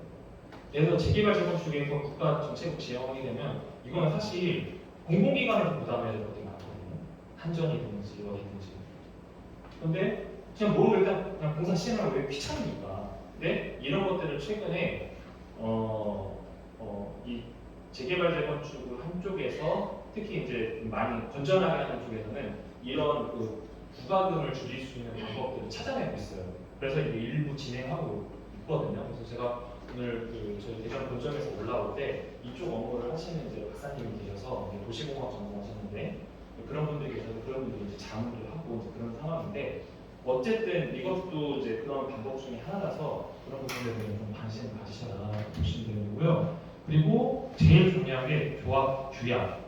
예를 들어 재개발 재건축에서 국가 정책 지원이 되면 이거는 사실 공공기관에서 부담해야 될 것들이 많거든요. 한전이든지 어디든지. 근데 그냥 뭘 일단 그냥 공사 시행하고 왜 귀찮으니까. 근데 이런 것들을 최근에 이 재개발 재건축을 한쪽에서 특히 이제 많이 건전하게 하는 쪽에서는 이런 그 부가금을 줄일 수 있는 방법들을 찾아내고 있어요. 그래서 이제 일부 진행하고 있거든요. 그래서 제가 오늘 그 저희 대전 본점에서 올라올 때 이쪽 업무를 하시는 이제 박사님이 계셔서 이제 도시공학 전공하셨는데 그런 분들이 계셔서 그런 분들이 이제 자문을 하고 이제 그런 상황인데 어쨌든 이것도 이제 그런 방법 중에 하나라서 그런 부분에 대해 좀 관심을 가지셔라 보시면 되고요. 그리고 제일 중요한 게 조합 규약.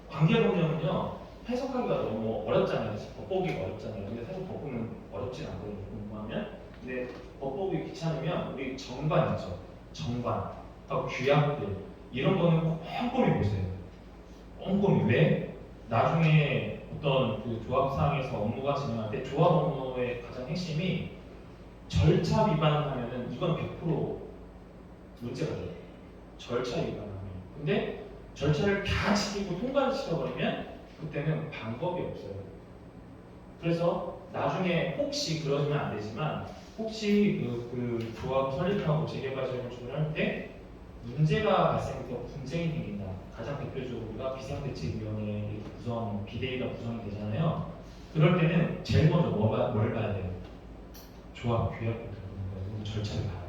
관계법령은요 해석하기가 너무 어렵잖아요. 법보기가 어렵잖아요. 근데 사실 법보는 어렵진 않거든요. 공부하면. 근데 법보기 귀찮으면 우리 정관 있죠. 정관, 규약들 이런 거는 꼭 꼼꼼히 보세요. 꼼꼼히 왜? 나중에 어떤 그 조합상에서 업무가 진행할 때 조합 업무의 가장 핵심이 절차 위반하면은 이건 100% 문제가 돼요. 절차 위반하면. 근데 절차를 다 지키고 통과를 시켜버리면 그때는 방법이 없어요. 그래서 나중에 혹시 그러시면 안 되지만 혹시 그 조합 설립하고 재개발 재건축을 할 때 문제가 발생해서 분쟁이 생긴다. 가장 대표적으로 우리가 비상대책위원회 구성, 비대위가 구성이 되잖아요. 그럴 때는 제일 먼저 뭘 봐야 돼요? 조합 규약부터 보는 거예요. 그리고 절차를 봐요.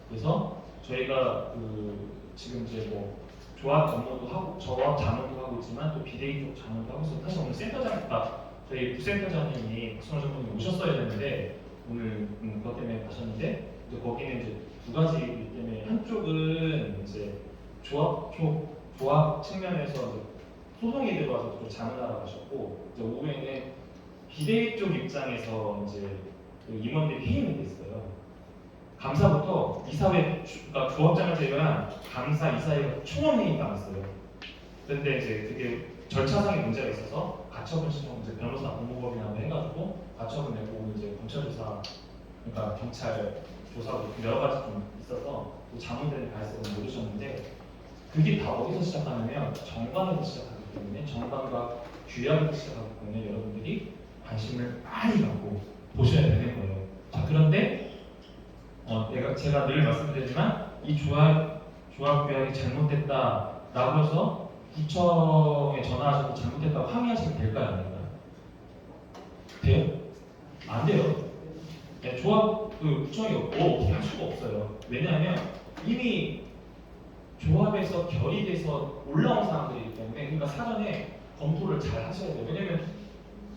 그래서 저희가 그 지금 이제 뭐 조합 업무도 하고 조합 자문도 하고 있지만 또 비대위 쪽 자문도 하고 있어서 사실 오늘 센터장, 저희 부센터장님이 박선호 전문님 오셨어야 되는데 오늘 그것 때문에 가셨는데 이제 거기는 이제 두 가지이기 때문에 한쪽은 이제 조합 측면에서 이제 소송이 들어와서 좀 자문하러 가셨고 이제 오후에는 비대위 쪽 입장에서 이제 그 임원들이 회의가 있어요. 감사부터 이사회, 그러니까 조합장을 제외한 감사 이사회가 총원회의가 있어요. 그런데 이제 그게 절차상의 문제가 있어서 가처분 신청 이제 변호사 공모법이라고 해가지고 가처분 내고 이제 검찰 조사, 그러니까 경찰 조사도 여러 가지 좀 있어서 자문되는 가능성을 모르셨는데 그게 다 어디서 시작하냐면 정관에서 시작하기 때문에 정관과 규약에서 시작하기 때문에 여러분들이 관심을 많이 갖고 보셔야 되는 거예요. 자, 그런데 제가 늘 말씀드리지만 이 조합 규약이 잘못됐다라고 해서 구청에 전화하셔서 잘못됐다고 항의하시면 될까요? 안 될까요? 돼요? 안 돼요. 네, 조합 구청이 어떻게 할 수가 없어요. 왜냐하면 이미 조합에서 결의돼서 올라온 사람들이기 때문에 그러니까 사전에 검토를 잘 하셔야 돼요. 왜냐하면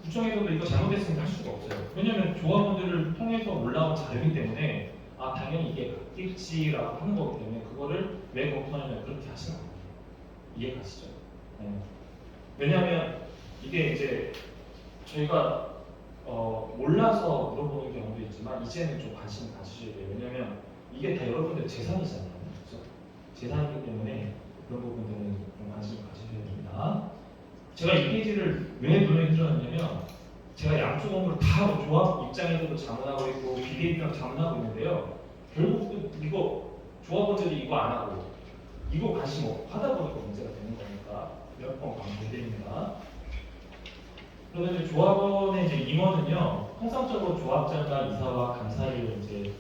구청에서도 이거 잘못됐으면 할 수가 없어요. 왜냐하면 조합원들을 통해서 올라온 자료이기 때문에 당연히 이게 바뀔지라고 하는 거기 때문에 그거를 왜 검토하냐면 그렇게 하시면 안 돼요. 이해가시죠? 네. 왜냐하면 이게 이제 저희가 몰라서 물어보는 경우도 있지만 이제는 좀 관심 가지셔야 돼요. 왜냐하면 이게 다 여러분들의 재산이잖아요. 그렇죠? 재산이기 때문에 그런 부분들은 좀 관심을 가지셔야 됩니다. 제가 이 페이지를 왜 눈에 들었냐면 제가 양쪽 업무를 다 조합 입장에서도 자문하고 있고 비대위랑 자문하고 있는데요. 결국 이거 조합원들이 이거 안 하고 이거 관심 없고 하다 보니까 문제가 되는 거니까 몇 번 강조드립니다. 그러면 이제 조합원의 이제 임원은요, 통상적으로 조합장과 이사와 감사를 이제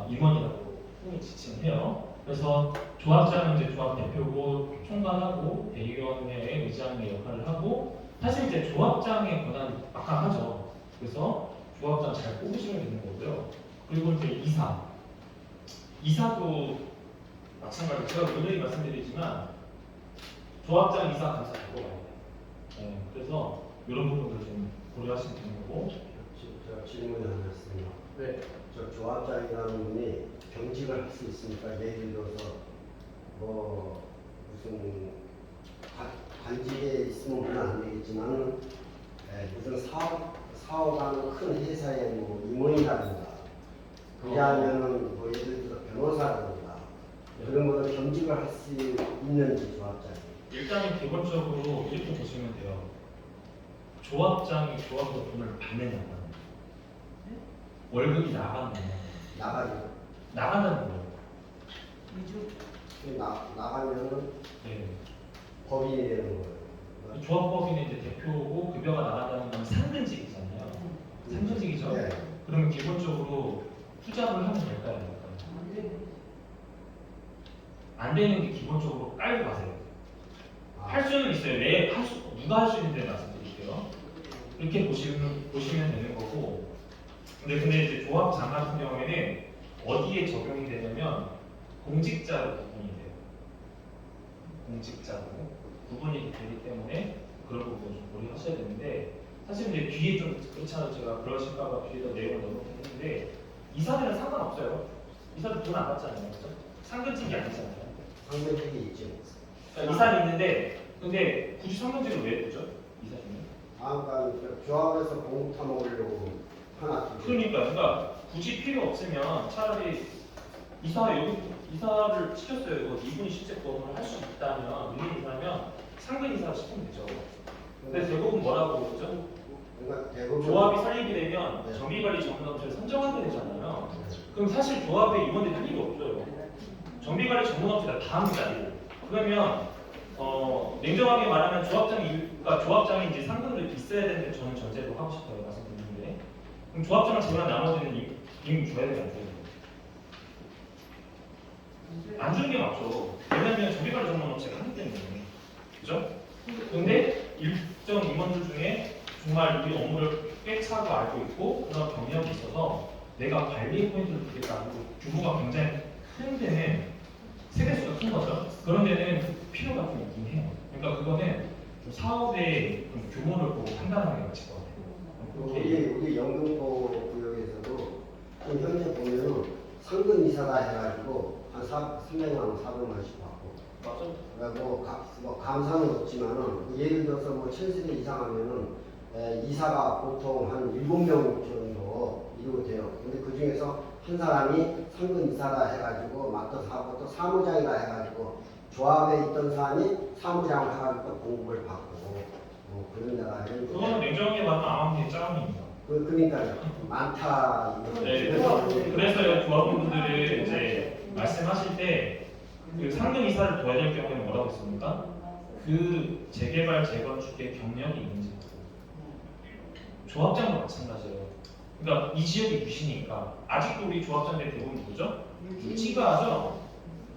임원이라고 흔히 지칭해요. 그래서 조합장은 이제 조합 대표고 총괄하고 대의원회의 의장의 역할을 하고 사실 이제 조합장의 권한이 막강하죠. 그래서 조합장 잘 뽑으셔야 되는 거고요. 그리고 이제 이사도 마찬가지로 제가 오늘 말씀드리지만 조합장, 이사, 감사 다 뽑아야 돼요. 네, 그래서 이런 부분들 좀 고려하시면 되는 거고.
제가 질문이 하나 있습니다.
네.
저 조합장이라는 분이 겸직을 할 수 있으니까 예를 들어서 뭐 무슨 관직에 있으면 물론 안 되겠지만 무슨 사업하는 큰 회사의 뭐 임원이라든가 그게 아니면은 뭐 예를 들어 변호사라든가 그런 거를 겸직을 할 수 있는지 조합장이.
일단은 기본적으로 이렇게 보시면 돼요. 조합장이 조합으로 돈을 받느냐, 월급이 나가느냐, 나간다는 거예요.
나가면은
네.
법인이 되는 거예요.
조합법인의 이제 대표고 급여가 나간다는 건 상근직이잖아요. 상근직이죠.
네.
그러면 기본적으로 투잡을 하면 될까요? 안 될까요? 안 되는 게 기본적으로 깔고 가세요. 할 수는 있어요. 누가 할 수 있는지 말씀드릴게요. 이렇게 보시면 되는 거고. 근데 이제 조합장 같은 경우에는 어디에 적용이 되냐면 공직자로 구분이 돼요. 공직자로 구분이 되기 때문에 그런 부분 좀 고려하셔야 되는데 사실 이제 뒤에 좀 그렇잖아요. 제가 그러실까봐 뒤에다 내용을 넣어놓긴 했는데 이사들은 상관없어요. 이사들 돈 안 받잖아요. 그죠? 상근직이 아니잖아요.
상근직이 있죠.
그러니까 이사는 있는데 근데 굳이 상근직을 왜 두죠? 이사님은?
그러니까 조합에서 공급 타먹으려고 하나.
그러니까 굳이 필요 없으면 차라리 이사를 시켰어요. 이분이 실제 그걸 할 수 있다면 일일 이사면 상근 이사를 시키면 되죠. 근데 대부분 뭐라고 그러죠?
그러니까 대부분
조합이 설립이 되면
네.
정비관리 전문업체를 선정하게 되잖아요. 그럼 사실 조합에 임원들이 할 일이 없어요. 정비관리 전문업체가 다 합니다. 일을. 그러면 냉정하게 말하면 조합장이 이제 상근을 있어야 되는데 저는 전제로 하고 싶어요. 말씀드리는데 그럼 조합장을 제외한 나머지는 임금 줘야 되지 않아요? 안 주는 게 맞죠. 왜냐면 정비관리 전문업체가 하기 때문에. 그죠? 근데 일정 임원들 중에 정말 우리 업무를 꽤 차고 알고 있고 그런 경력이 있어서 내가 관리 포인트를 주겠다고 규모가 굉장히 큰 데는 세대수가 큰 거죠. 그런 데는 필요가 좀 있긴 해요. 그러니까 그거는 좀 사업의 좀 규모를 보고 판단하는 게 맞을 것 같아요.
우리 연금고 구역에서도 좀 현재 보면은 상근 이사다 해가지고 한 300만 원, 400만 원씩 받고.
맞죠?
뭐 감사는 없지만은 예를 들어서 뭐 1000세대 이상 하면은 이사가 보통 한 7명 정도 이루고 돼요. 근데 그 중에서 한 사람이 상근 이사다 해가지고 맡아서 하고 또 사무장이다 해가지고 조합에 있던 사람이 사무장을 해가지고 또 공급을 받고 뭐 그런 데가 있는데
그거는 냉정하게 말하면 아무리 짱입니다.
그러니까 많다.
네, 그래서요 조합원분들이 이제 말씀하실 때 그 상근 이사를 둬야 될 경우에는 뭐라고 했습니까? 그 재개발 재건축의 경력이 있는지 조합장도 마찬가지예요. 그러니까 이 지역이 유시니까 아직도 우리 조합장들 대부분 누구죠? 유치가 하죠.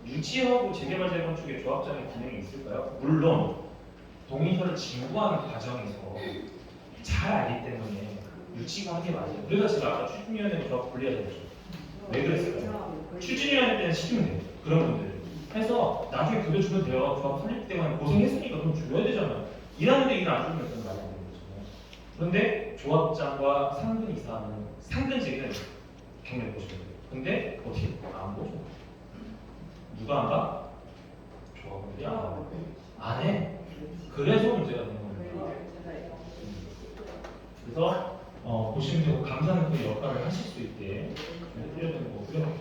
유치하고 재개발 재건축의 조합장의 기능이 있을까요? 물론 동의서를 진구하는 과정에서 잘 알기 때문에 유치가 한 게 맞아요. 그래서 제가 아까 추진위원회로 조합 분리해야 되죠. 왜 그랬을까요? 추진위원회 때는 시키면 돼요. 그런 분들 해서 나중에 급여 주면 돼요. 조합 설립 때만 고생했으니까 그럼 줘야 되잖아요. 일하는데 일 안 주면 일단 말이 안 되는 거잖아요. 그런데 조합장과 상근 이사는 상근직은 경력 보시면 돼요. 근데 어떻게 안 보죠? 누가 안 가? 조합원들이 안 해. 그래서 문제가 되는 겁니다. 그래서 보시면 되고 감사는 그 역할을 하실 수 있게 해야 되는 거고요.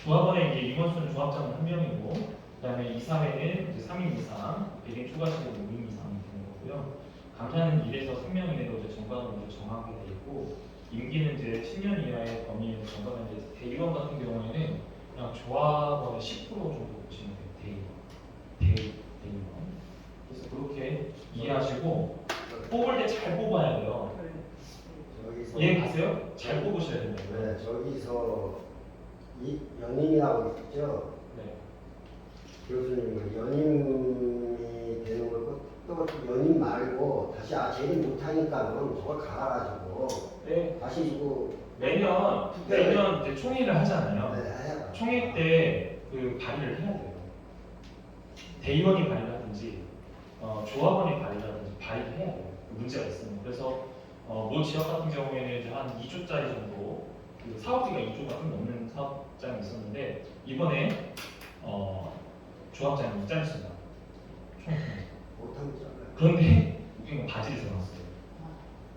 조합원의 이제 임원수는 조합장은 한 명이고, 그다음에 이사회는 이제 3인 이상, 100인 추가시면 5인 이상이 되는 거고요. 감사는 1에서 3명 이내로 이제 정관으로 정하게 돼 있고, 임기는 이제 10년 이하의 범위에서 정관을 이제 대의원 같은 경우에는 그냥 조합원의 10% 정도 보시면 돼요. 대의원. 그래서 그렇게 이해하시고 뽑을 때 잘 뽑아야 돼요. 이해 가세요? 잘 뽑으셔야 된다고요.
네, 저기서 이 연임이라고 있죠.
네.
교수님 연임이 되는 거고 또 연임 말고 다시 쟤는 못하니까는 저걸 갈아가지고
네.
다시 주고
매년 이제 총회를 하잖아요.
네, 해야
총회 때 그 발의를 해야 돼요. 대의원이 발의를 하든지 조합원이 발의를 하든지 발의를 해야 돼요. 문제가 있으면. 그래서 모 지역 같은 경우에는 이제 한 2조짜리 정도 그 사업비가 2조가 좀 넘는 사업장이 있었는데 이번에 조합장이 잘렸습니다. 총.
못하면 잘라요.
그런데 웃긴 건 바지를 세워놨어요.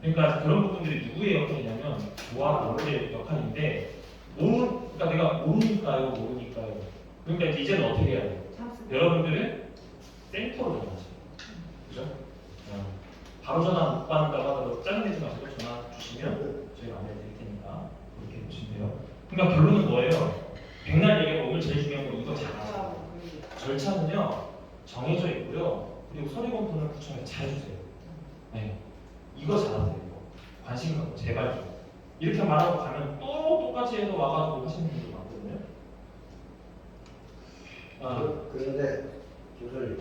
그러니까 그런 부분들이 누구의 역할이냐면 조합 원의 역할인데 그러니까 내가 모르니까요. 그러니까 이제는 어떻게 해야 돼요? 여러분들은 센터로 전화하세요. 그죠? 바로 전화 못 받는다고 하더라도 짜증내지 마시고 전화 주시면 저희가 안내드릴 테니까 그렇게 보시면 돼요. 그러니까 결론은 뭐예요? 백날 얘기하고 오늘 제일 중요한 건 이거 잘하세요. 절차는요 정해져 있고요. 그리고 서류 검토는 구청에 잘 해주세요. 네, 이거 잘하세요. 이거. 관심 갖고 제발 좀. 이렇게 말하고 가면 또 똑같이 해서 와가지고 하시는 분들 많거든요.
그런데 교수님,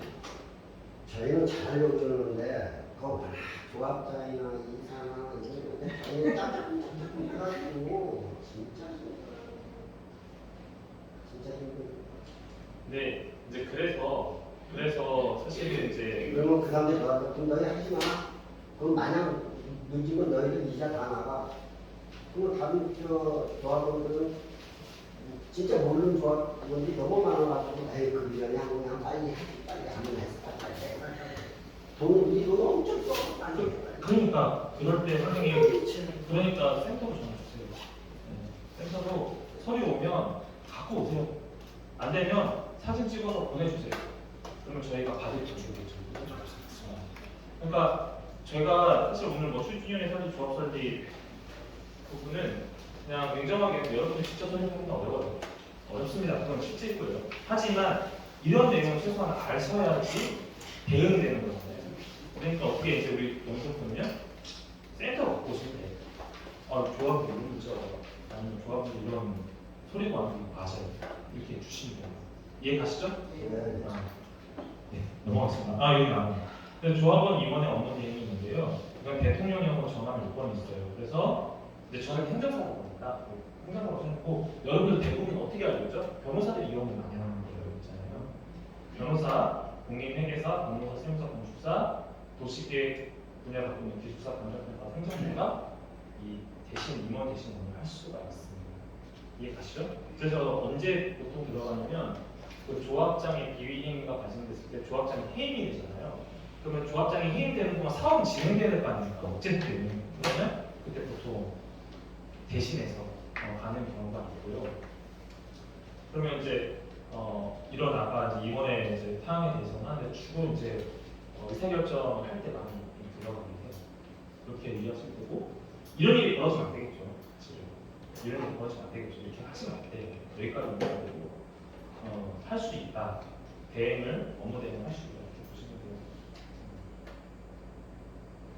저희는 잘하려고 그러는데 그거 워낙 조합장이나 이사나 이런데 저희는 짜증나고 진짜 힘들어요.
네, 이제 그래서 사실은 이제
그러면 그 다음에 그럼 너희 하지 마. 그럼 마냥 늦으면 너희들 이자 다 나가. 그러면 다른 조합원들은 진짜 모르는 조합원들이 너무 많아가지고 에이 그냥 빨리 하면 했어. 우리 돈 엄청 써. 빨리.
그러니까 그럴 때 선생님 그러니까 센터로 전화 주세요. 센터로 서류 오면 갖고 오세요. 안 되면 사진 찍어서 보내주세요. 그러면 저희가 받을 때 주겠죠. 그러니까 저희가 사실 오늘 뭐 출중년의 설립, 조합 설립 부분은 그냥 냉정하게 여러분이 직접 설립하는 건 어려워요. 어렵습니다. 그건 실제 있고요. 하지만 이런 내용을 최소한 아셔야지 대응되는 거잖아요. 그러니까 어떻게 이제 우리 영수증은요 센터 갖고 오시면 돼요. 조합이 모르죠. 아니면 조합이 이런 소리가 안 맞아요. 이렇게 주시면 돼요. 이해 가시죠?
네.
네, 넘어가겠습니다. 여기 나옵니다. 조합원 임원의 업무 대행이 있는데요. 이건 대통령령으로 정하는 요건이 있어요. 그래서 이제 저는 행정사고 보니까 행정사고 해놓고 여러분들 대부분 어떻게 알고 있죠? 변호사들이 이용을 많이 하는 거예요. 있잖아요. 변호사, 공인회계사, 공무사, 세무사, 건축사, 도시계획 분야 갖고 있는 기술사, 건축사, 행정부가 이 대신 임원 대신 업무를 할 수가 있습니다. 이해 가시죠? 그래서 언제 보통 들어가냐면 그 조합장의 비위행위가 발생됐을 때 조합장이 해임이 되잖아요. 그러면 조합장이 해임되는 동안 사업은 진행되는 거 아닙니까? 어쨌든 그러면 그때 보통 대신해서 가는 경우가 있고요. 그러면 이제 이런 아까 이제 이번에 이제 타항에 대해서는 하는데 주로 이제 의사결정을 할 때 많이 들어가게 돼요. 그렇게 이해하시면 되고 이런 일이 벌어지면 안 되겠죠. 사실은. 이런 일이 벌어지면 안 되겠죠. 이렇게 하시면 안 돼요. 여기까지 오면 안 되고 할 수 있다. 대행을 업무 대행을 할 수 있다. 이렇게 보시면 돼요.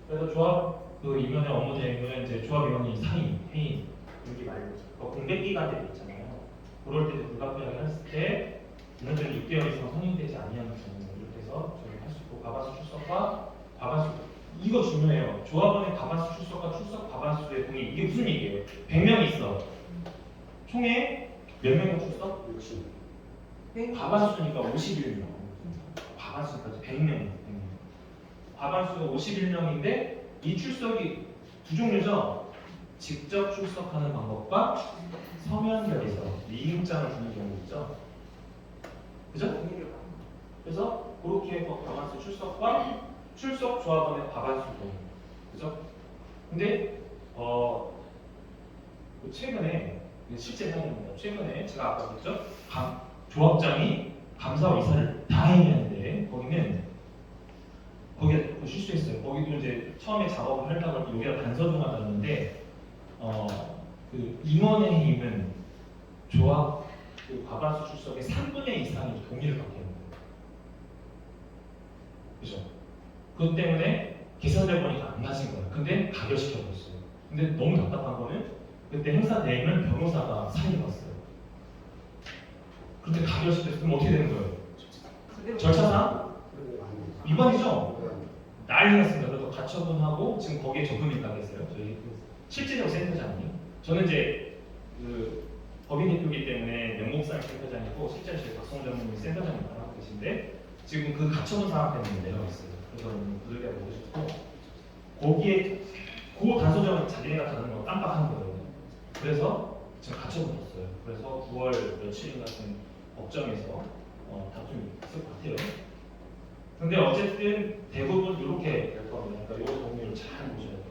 그래서 조합 그 임원의 업무 대행은 이제 조합 임원이 상임, 해임 이렇게 말고 공백 기간들이 있잖아요. 그럴 때도 불가피하게 했을 때 이런들은 6개월 이상 성인되지 아니하는 경우 이렇게 해서 저희가 할 수 있고 과반수 출석과 과반수 이거 중요해요. 조합원의 과반수 출석과 출석 과반수의 동의 이게 무슨 얘기예요? 100명이 있어. 총에 몇 명이 출석?
60.
과반수니까 51명. 과반수니까 100명. 과반수가 51명인데 이 출석이 두 종류죠. 직접 출석하는 방법과 서면결에서 미임장을 주는 경우 있죠. 그죠? 그래서 그렇게 해서 과반수 출석과 출석 조합원의 과반수 동의. 그죠? 근데 최근에 실제 상황입니다. 최근에 제가 아까 그랬죠? 조합장이 감사와 이사를 다 해야하는데 거기에 실수했어요. 거기도 이제 처음에 작업을 하려고 여기가 단서조가 나왔는데 그 임원의 힘은 조합 그 과반수 출석의 3분의 이상이 동의를 받게 합니다. 그죠? 그것 때문에 계산될 거니까 안 맞은 거예요. 근데 가결시켜버렸어요. 근데 너무 답답한 거는 그때 행사 대행을 변호사가 사임했어요. 그런데 가결시켰어요. 그럼 어떻게 되는 거예요? 절차상 위반이죠? 난리 났습니다. 그래서 가처분하고 지금 거기에 적금이 나겠어요. 저희 실제적 센터장님. 저는 이제 그 법인 대표이기 때문에 명목상 센터장이고 실제로 저희 박성호 전문님 센터장님 하고 계신데 지금 그 가처분 상황 때문에 내려가 있어요. 그래서 부들게 모르셨고 거기에 그 단서점은 자기네가 다는 거 깜빡한 거예요. 그래서 지금 갇혀버렸어요. 그래서 9월 며칠인가 같은 법정에서 다툼이 있을 것 같아요. 근데 어쨌든 대부분 이렇게 될 겁니다. 그러니까 이 동의를 잘 보셔야 돼요.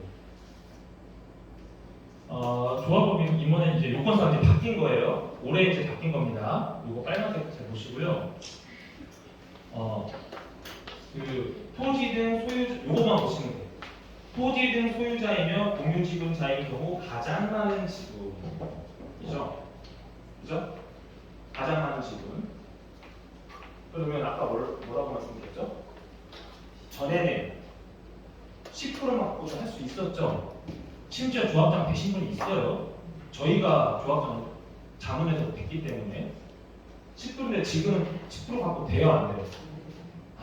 조합법 임원은 이제 요건사가 이제 바뀐 거예요. 올해 이제 바뀐 겁니다. 이거 빨간색 잘 보시고요. 그 토지 등 소유자, 요것만 보시면 돼요. 토지 등 소유자이며 공유지분자인 경우 가장 많은 지분이죠. 그죠? 가장 많은 지분. 그러면 아까 뭐라고 말씀드렸죠? 전에는 10%만 갖고도 할 수 있었죠. 심지어 조합장 되신 분이 있어요. 저희가 조합장 자문에서 됐기 때문에 10%인데 지금은 10% 갖고 돼요, 안 돼요?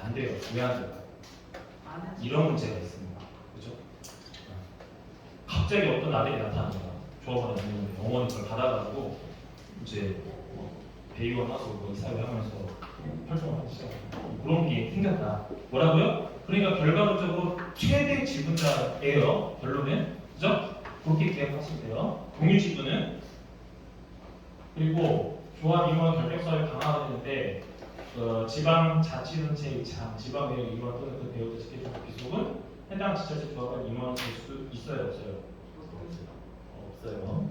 안 돼요. 왜 안 돼요? 이런 문제가 있습니다. 그죠? 갑자기 어떤 아들이 나타납니다. 조합원이 아니면 어머니 그걸 받아가지고 이제 대의원 하고 뭐 이사회 하면서 활동을 하기 시작합니다. 그런 게 생겼다. 뭐라고요? 그러니까 결과론적으로 최대 지분자예요. 결론은 그죠? 그렇게 기억하시면 돼요. 공유 지분은 그리고 조합 임원 결정사를 강화가 되는데 지방자치단체의 지방의회 의원 또는 그 배우자 시켜준 비속은 해당 지자체 조합원 임원이 될 수 있어요, 없어요? 없어요.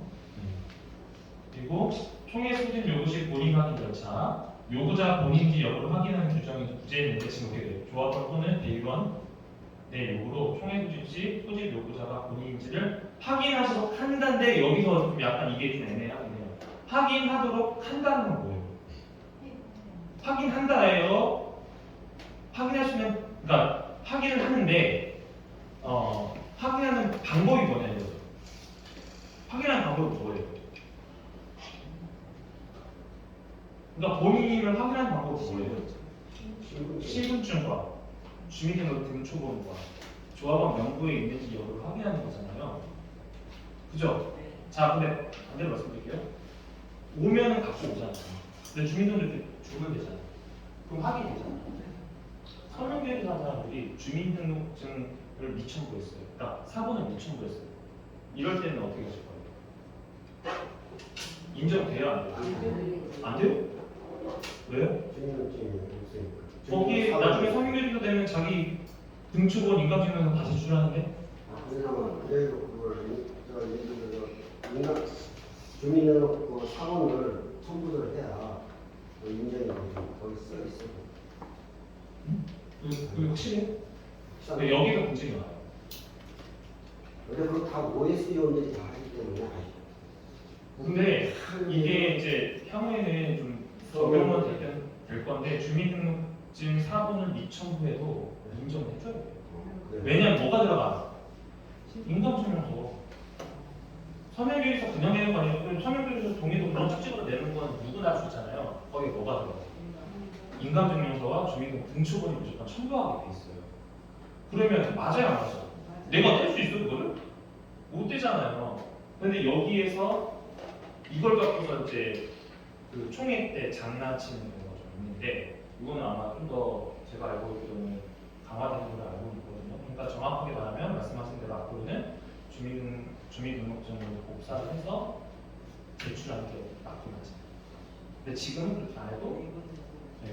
그리고 총회 소집 요구 시 본인 확인 절차, 요구자 본인지 여부를 확인하는 규정이 부재했는데 지금 어떻게 돼요? 조합원 또는 대의원의 요구로 총회 소집 시 소집 요구자가 본인인지를 확인하도록 한다는데 여기서 좀 약간 이게 좀 애매하긴 해요. 확인하도록 한다는 건 뭐예요? 확인한다예요. 확인하시면, 그러니까 확인을 하는데 확인하는 방법이 뭐냐요? 확인하는 방법이 뭐예요? 그러니까 본인을 확인하는 방법이 뭐예요? 신분증과 주민등록 등초본과 조합원 명부에 있는지 여부를 확인하는 거잖아요. 그죠? 자, 근데 반대로 말씀드릴게요. 오면은 갖고 오잖아요. 근데 주민등록 이렇게 주면 되잖아요. 그럼 확인이 되잖아요. 서명계획 사는 사람들이 주민등록증을 미천부했어요. 그러니까 사본을 미천부했어요. 이럴 때는 어떻게 하실 거예요? 인정돼요, 안 돼요? 안 돼요? 왜요? 거기 나중에 서명계획서 되면 자기 등초본 인감증명서 다시 제출하는데?
왜냐면 그래도 그걸 예를 들어서 주민등록 사본을 첨부를 해야 인정이 되고 거기 써 있어요.
그 확실해요? 근데 여기가 문제가 나요.
근데 그거 다 OS 요원들이 다 하기 때문에 아시죠?
근데 이게 이제 향후에는 좀 적용만 될 건데 주민등록증 사본을 미첨부해도 인정을 해줘야 돼요. 왜냐면 뭐가 들어가? 인감증명서. 서명계획서 그냥 내는 거 아니에요? 서명계획서 동의도 그런 특징으로 내는 건 누구나 할 수 있잖아요. 거기에 뭐가 들어가? 인감증명서와 주민등록 등초본이 무조건 첨부하게 돼 있어요. 그러면 맞아요, 안 맞아요? 내가 뗄 수 있어 그거를? 못 떼잖아요. 근데 여기에서 이걸 갖고서 이제 그 총회 때 장난치는 경우가 좀 있는데 이거는 아마 좀 더 제가 알고 있기로는 강화된 걸로 알고 있거든요. 그러니까 정확하게 말하면 말씀하신 대로 앞으로는 주민등록증을 복사를 해서 제출하는 게 맞긴 하죠. 근데 지금은 그렇게 안 해도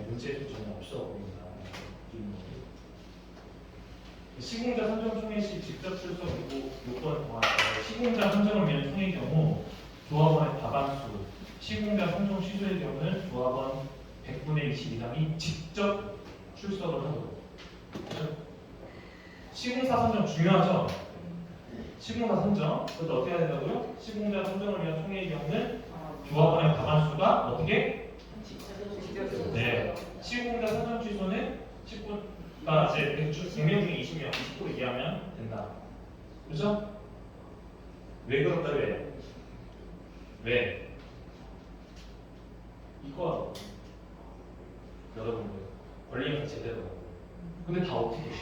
문제도 전혀 없어 보입니다. 시공자 선정 총회 시 직접 출석 그리고 요건 시공자 선정을 위한 총회의 경우 조합원의 과반수, 시공자 선정 취소의 경우는 조합원 100분의 20 이상이 직접 출석을 하도록. 그렇죠? 시공사 선정 중요하죠? 시공사 선정. 그것도 어떻게 해야 된다고요? 시공자 선정을 위한 총회의 경우는 조합원의 과반수가 어떻게? 네. 시공자 선정 취소는 10분, 이제 100명 중에 20명, 20% 이하면 된다. 그렇죠? 왜 그럴까? 왜? 이거 여러분들 권리행사 제대로 하고. 근데 다 어떻게 해?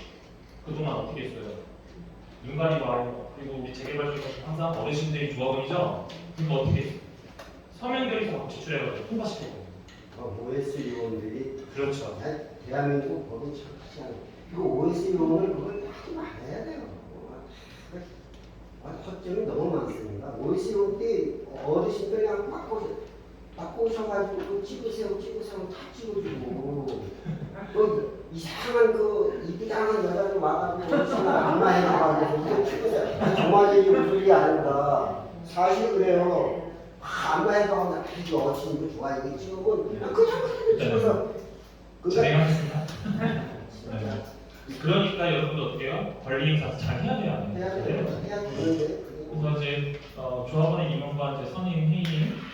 그동안 어떻게 했어요? 인간이 와요. 그리고 우리 재개발소에서 항상 어르신들이 조합원이죠? 그러니까 어떻게 했어요? 서명결의서 제출해가지고 통과시켰거든요.
OS 요원들이
그렇죠.
대한민국 법이 참 크지 않아요. 이거 OS 요원을 그걸 하지 말아야 돼요. 허점이 너무 많습니다. 모이시는 때 어르신들 그냥 바꾸셔가지고 그 찍으세요 다 찍어주고 그 이상한 그 이상한 여자들 와가지고 어르신을 안마해줘가지고 이거 찍으세요. 정말 이게 소리 아닌가. 사실 그래요. 안마해줘가지고 이거 어르신 이거 좋아 이거 찍으면 그냥 찍어서
진행하겠습니다. 네. 그러니까 여러분도 어떻게 해요? 권리 행사 잘 해야 돼요, 안 해야 돼요?
해야 되는데
그래서 이제 조합원의 임원과 이제 선임 회의,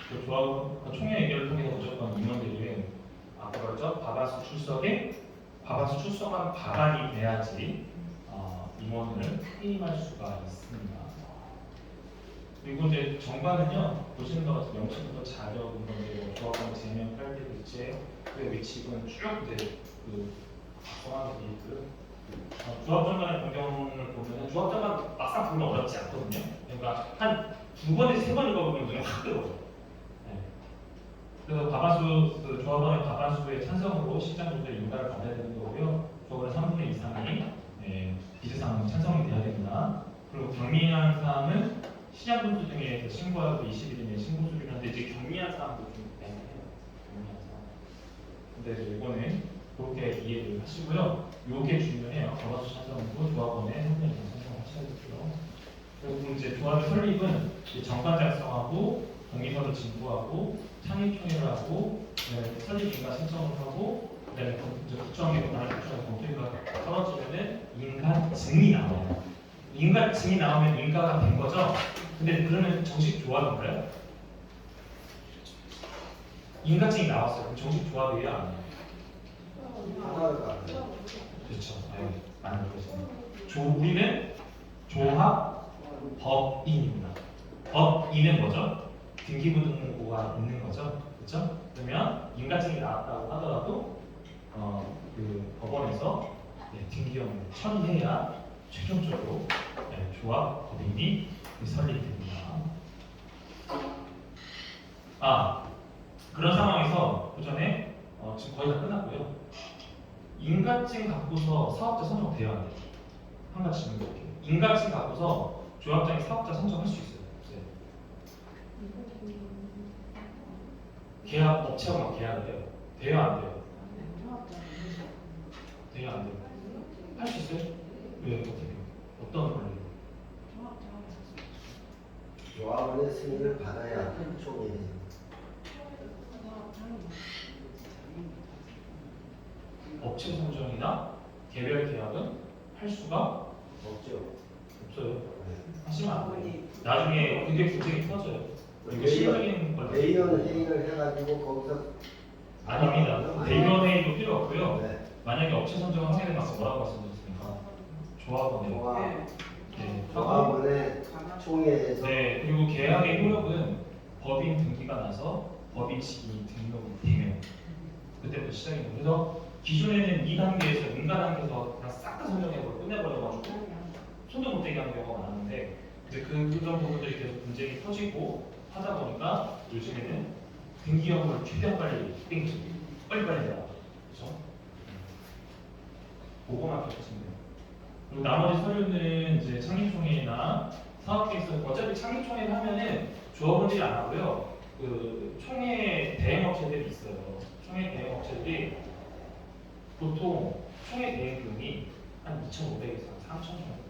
그 조합원 총회 의결을 통해서 무조건 임원들이 아까 그랬죠? 과반수 출석에 과반수 출석한 과반이 돼야지 임원을 해임할 수가 있습니다. 그리고 이제 정관은요 보시는 것 같은 명칭부터 자료 이런 거 조합원 제명, 팔대, 일제, 그 위치군 쭉 이제 그 정확하게 그 조합 정관의 변경을 보면 조합 정관 막상 보면 어렵지 않거든요. 그러니까 한 두 번에서 세 번 읽어보면 눈에 확 들어오죠. 네. 그래서 과반수 그 조합원의 과반수의 찬성으로 시장 조정 인가를 받아야 되는 거고요. 조합원의 3분의 2 이상이 비례상 찬성이 돼야 됩니다. 그리고 경미한 사항은 시장 분수 등에 신고하고 20일 이내 신고 수리하는데 이제 경미한 사항도 좀 애매해요. 경미한 사항. 근데 이제 이거는 그렇게 이해를 하시고요. 요게 중요해요. 과반수 찬성으로 조합원의 3분의 2 이상 찬성을 하셔야겠고요. 그리고 이제 조합의 설립은 정관 작성하고 동의서를 진부하고 창립총회를 하고 설립인가 신청을 하고 그다음에 이제 구청에 권한을 구청에 검토가 떨어지면은 인가증이 나와요. 인가증이 나오면 인가가 된 거죠. 근데 그러면 정식 조합인가요? 인가증이 나왔어요. 그럼 정식 조합이에요, 아니에요? 그렇죠. 많이 그러시네요. 우리는 조합 법인입니다. 법인은 뭐죠? 등기부등본고가 있는 거죠. 그렇죠? 그러면 인가증이 나왔다고 하더라도 그 법원에서 등기형을 처리해야 최종적으로 조합 법인이 설립됩니다. 그런 상황에서 그 전에 지금 거의 다 끝났고요. 인가증 갖고서 사업자 선정돼야 안 돼요. 한 가지 질문 드릴게요. 인가증 갖고서 조합장이 사업자 선정할 수 있어요. 계약 업체하고 계약을 해요. 돼요, 안 돼요? 돼요, 안 돼요? 할 수 있어요? 왜 어떻게? 어떤 권리?
조합원의 승인을 받아야 총회에
업체 선정이나 개별 계약은 할 수가
없죠.
없어요.
네.
하시면 안 돼요. 나중에 그게 분쟁이 터져요. 이거 실질적인 권리.
대의원 회의를 해가지고 거기서
아닙니다. 대의원 회의도 필요 없고요.
네.
만약에 업체 선정 하게 되면 아까 뭐라고 말씀드렸습니까? 조합원의
조합원의 총회에서
네, 그리고 계약의 효력은 법인 등기가 나서 법인식이 등록이 되면 그때부터 시작입니다. 그래서 기존에는 2단계에서 인가 단계에서 그냥 싹 다 선정해버리고 끝내버려가지고 손도 못 대게 하는 경우가 많은데 이제 그런 부분들이 계속 분쟁이 터지고 하다 보니까 요즘에는 등기형을 최대한 빨리 땡기고 빨리빨리 내라. 그렇죠? 그거만 기억하시면 돼요. 그리고 나머지 서류는 이제 창립총회나 사업계에서 어차피 창립총회를 하면은 조합원들이 안 하고요. 그 총회 대행업체들이 있어요. 총회 대행업체들이 보통 총회 대행 비용이 한 2,500에서 3,000 정도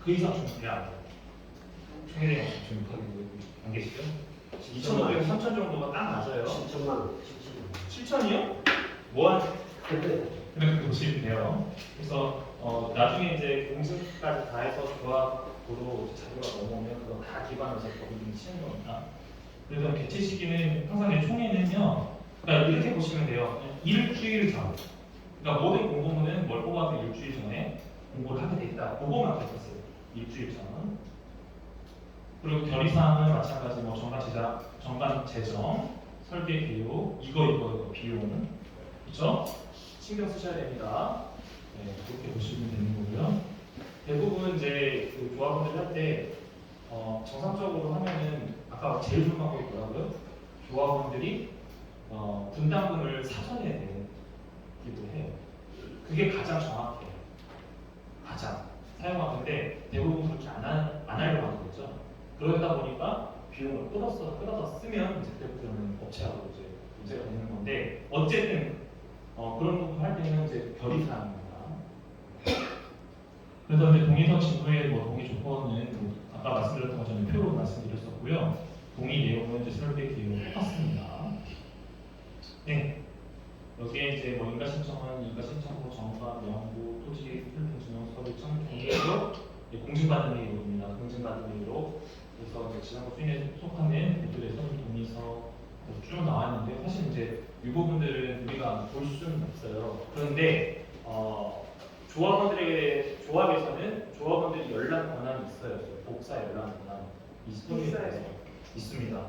그 이상 좀 돼야 안 돼요. 총회 대행업체 지금 거기 안 계시죠? 2,500에서 3,000 정도가 딱 맞아요.
7천만 원,
7,000이요? 뭐한 그렇게 보시면 돼요. 그래서 나중에 이제 공증까지 다 해서 조합으로 자료가 넘어오면 그거 다 기반해서 법인이 치는 겁니다. 그래서 개최 시기는 항상 이 총회는요. 그러니까 이렇게 보시면 돼요. 일주일 전. 그러니까 모든 공고문은 뭘 뽑아도 일주일 전에 공고를 하게 돼 있다. 그거만 기억했어요. 일주일 전. 그리고 결의사항은 마찬가지 뭐 정관 재정, 설계 비용, 이거 비용, 그렇죠? 신경 쓰셔야 됩니다. 네, 그렇게 보시면 되는 거고요. 대부분 이제 그 조합원들 할 때 정상적으로 하면은 아까 제일 중요한 게 뭐라고요? 조합원들이 분담금을 사전에 내기도 해요. 그게 가장 정확해요. 가장 사용하는데 대부분 그렇게 안 하려고 하는 거죠. 그러다 보니까 비용을 끌어다 쓰면 이제 그때부터는 업체하고 이제 문제가 되는 건데 어쨌든 그런 부분 할 때는 이제 별이사항입니다. 그래서 이제 동의서 직후에 뭐 동의 조건은 뭐 아까 말씀드렸던 것처럼 표로 말씀드렸었고요. 동의 내용은 이제 설계 기록 똑같습니다. 네. 여기에 이제 뭐 인가 신청은 인가 신청부 정가 명부 토지 필통 증명 서류 청구로 공증받은 의료입니다. 공증받은 의료. 그래서 이제 지상부 수인에 속하는 분들의 서류 동의서 쭉 나왔는데 사실 이제 이 부분들은 우리가 볼 수는 없어요. 그런데 조합에서는 조합원들이 연락 권한이 있어요. 복사 연락 권한 이 스토리에 대해서 있습니다.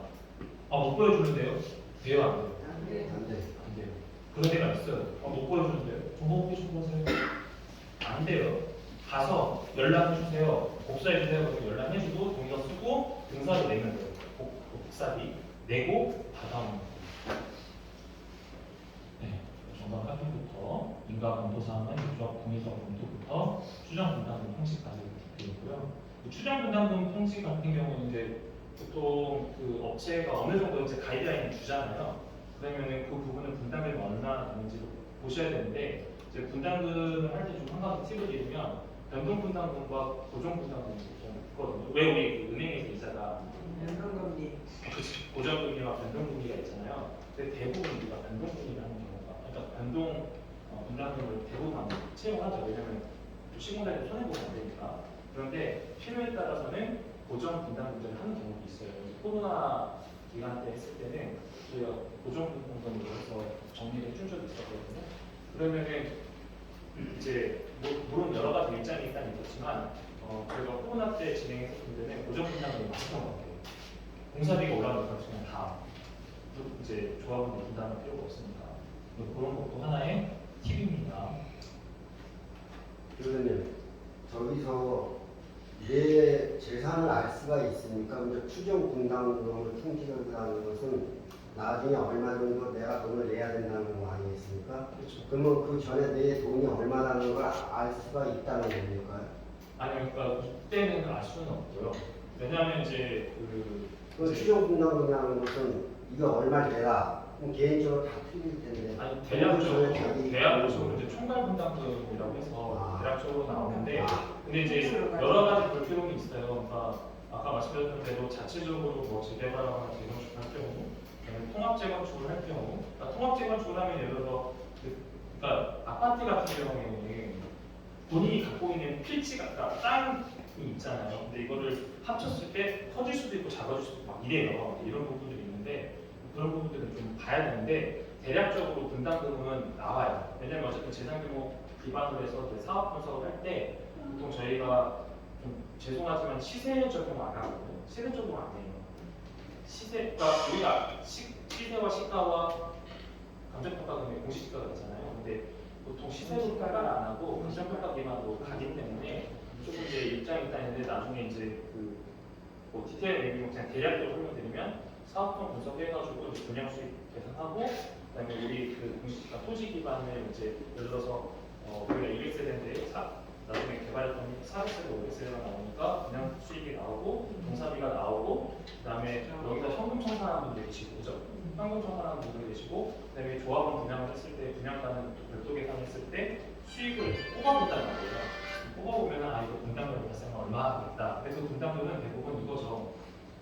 못 보여주는데요? 돼요, 안 돼요?
안 돼.
안 돼요. 그런 데가 있어요. 못 보여주는데요? 정보 좀 보세요. 안 돼요. 가서 연락해 주세요. 복사해 주세요. 그래서 연락해주고 동의서 쓰고 등사를 내면 돼요. 복사비 내고 받아오는 거예요. 네, 정당 확인부터 인가 검토 사항은 조합 동의서 검토부터 추정 분담금 형식까지 되어 있고요. 추정 분담금 형식 같은 경우는 이제 보통 그 업체가 어느 정도 이제 가이드라인을 주잖아요. 그러면은 그 부분은 분담금이 얼마나 되는지를 보셔야 되는데 이제 분담금을 할 때 좀 한 가지 팁을 드리면 변동 분담금과 고정 분담금이 있거든요. 왜 우리 그 은행에서 이자가
연동금리.
고정금리와 변동금리가 있잖아요. 근데 대부분 우리가 변동금리를 하는 경우가, 그러니까 변동 분담금을 대부분 안 채용하죠. 왜냐하면 시공사에 손해보면 안 되니까. 그런데 필요에 따라서는 고정 분담금제를 하는 경우도 있어요. 코로나 기간 때 했을 때는 저희가 고정 분담금으로 해서 정리를 해준 적이 있었거든요. 그러면은 이제 물론 여러 가지 일정이 일단 있었지만 저희가 코로나 때 진행했었을 때는 고정 분담금이 많았던 것 같아요. 공사비가 올라가니까 그냥 다 이제 조합원들 분담할 필요가 없으니까 그런 것도 하나의 팁입니다.
그러면 저기서 내 재산을 알 수가 있으니까 이제 추정 분담금을 통지한다는 것은 나중에 얼마 정도 내가 돈을 내야 된다는 거 아니겠습니까?
그렇죠.
그러면 그 전에 내 돈이 얼마라는 걸 알 수가 있다는 겁니까?
아니 그러니까 그때는 알 수는 없고요. 왜냐하면 이제
그
이제
추정 분담금이라는 것은 이게 얼마 내라. 그럼 개인적으로 다 틀릴 텐데.
아니
자기
대략적으로 이제 총괄 분담금이라고 해서 대략적으로 나오는데 근데 이제
여러
여러 가지 볼필요는 있어요. 그러니까 아까 말씀드렸던 대로 자체적으로 뭐 재개발하거나 재건축을 할 경우, 그다음에 통합 재건축을 할 경우, 그러니까 통합 재건축을 하면 예를 들어서 그러니까 아파트 같은 경우에는 본인이 갖고 있는 필지가 그러니까 땅이 있잖아요. 근데 이거를 합쳤을 때 커질 수도 있고 작아질 수도 있고 막 이래요. 이런 부분들이 있는데 그런 부분들은 좀 봐야 되는데 대략적으로 분담금은 나와요. 왜냐면 어쨌든 재산 규모 기반으로 해서 사업 분석을 할 때 보통 저희가 좀 죄송하지만 시세 적용 안 하거든요. 시세 적용 안 해요. 시세가 우리가 시세와 시가와 감정평가금의 공시지가가 있잖아요. 근데 보통 시세로 평가를 안 하고 감정평가 기반으로 가기 때문에 조금 이제 입장이 있다는데 나중에 이제 뭐 디테일 내용 그냥 대략적으로 설명드리면 사업성 분석해가지고 이제 분양 수익 계산하고 그다음에 우리 그 공시지가 토지 기반을 이제 예를 들어서 우리가 200세대인데 나중에 개발했던 400세대, 500세대가 나오니까 분양 수익이 나오고 공사비가 나오고 그다음에 여기다 현금 청산하는 분들이 계시고 그죠? 현금 청산하는 분들이 계시고 그다음에 조합원 분양을 했을 때 분양가는 별도 계산했을 때 수익을 뽑아본다는 거예요. 뽑아보면 이거 분담금이 발생하면 얼마 하겠다. 그래서 분담금은 대부분 이거죠.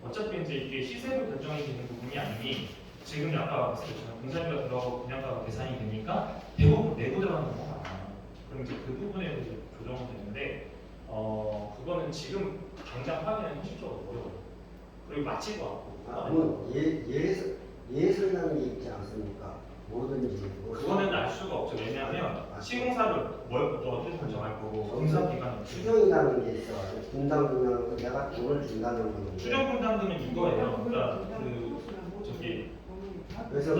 어차피 이제 이게 시세로 결정이 되는 부분이 아니니 지금 아까 말씀드렸지만 공사비가 들어가고 분양가가 계산이 되니까 대부분 내고 들어가는 경우가 많아요. 그럼 이제 그 부분에 이제 조정은 되는데 그거는 지금 당장 확인은 현실적으로 어려워요. 그리고 맞지도 않고.
예술이라는 게 있지 않습니까? 뭐든지.
그거는 알 수가 없죠. 왜냐하면 시공사를 어떻게 결정할 거고 공사 기간은
추정이라는 게 있어. 분담금이라는 거 내가 돈을 준다는 건데.
추정 분담금은 이거예요. 그러니까
그래서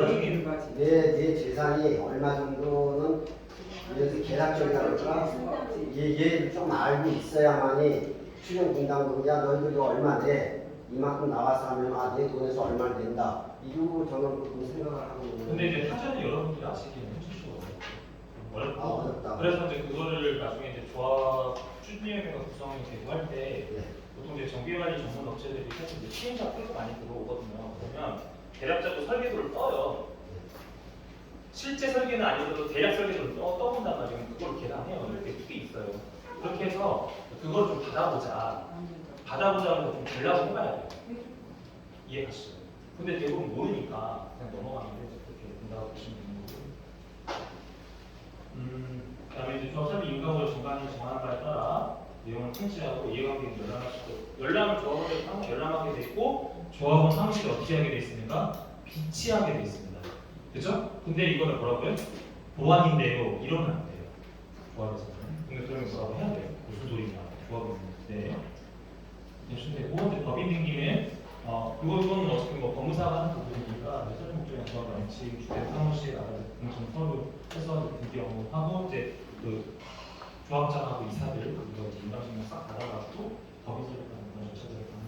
내 재산이 얼마 정도는 그래서 계략적이라고 할까? 얘를 좀 알고 있어야만이 추정 분담금이야 너희들이 얼마 내 이만큼 나와서 하면 내 돈에서 얼마 낸다. 이거 저는 그렇게 생각을 하고 있는데.
근데 이제 사전에 여러분들이 아시기는 해주시고 어렵고
어렵다.
그래서 이제 그거를 나중에 이제 조합 추진위원회가 구성이 되고 할 때
네.
보통 이제 전기관리 전문 업체들이 사실 이제 시행사가 꽤 많이 들어오거든요. 그러면 대략적으로 설계도를 떠요. 실제 설계는 아니어도 대략 설계도를 떠본단 말이에요. 그걸 계산해요. 이렇게 크게 있어요. 그렇게 해서 그걸 좀 받아보자고 좀 되려고 해봐야 돼요. 이해가시죠? 근데 대부분 모르니까 그냥 넘어가는데 그렇게 된다고 보시면 되는 거고. 그다음에 이제 조합설비 인가구를 중간에 정하는 바에 따라 내용을 통지하고 이해관계인 열람하시고 열람을 조합원에게 항상 열람하게 돼 있고 조합원 사무실에 어떻게 하게 돼 있습니까? 비치하게 돼 있습니다. 그죠? 근데 이거는 뭐라고요? 보안인데요. 이러면 안 돼요. 조합에서는. 근데 그러면 뭐라고 해야 돼요? 무슨 소리냐? 조합인데. 대신 되고 이제 법인 등기는 이거는 어차피 뭐 법무사가 하는 부분이니까 설립 목적이나 조합 원칙, 주택 사무실 나가서 공청 서류 해서 등기 업무하고 이제 그 조합장하고 이사들 이거 이제 인감증명 싹 받아가지고 법인 설립하는 그런 절차들을 가는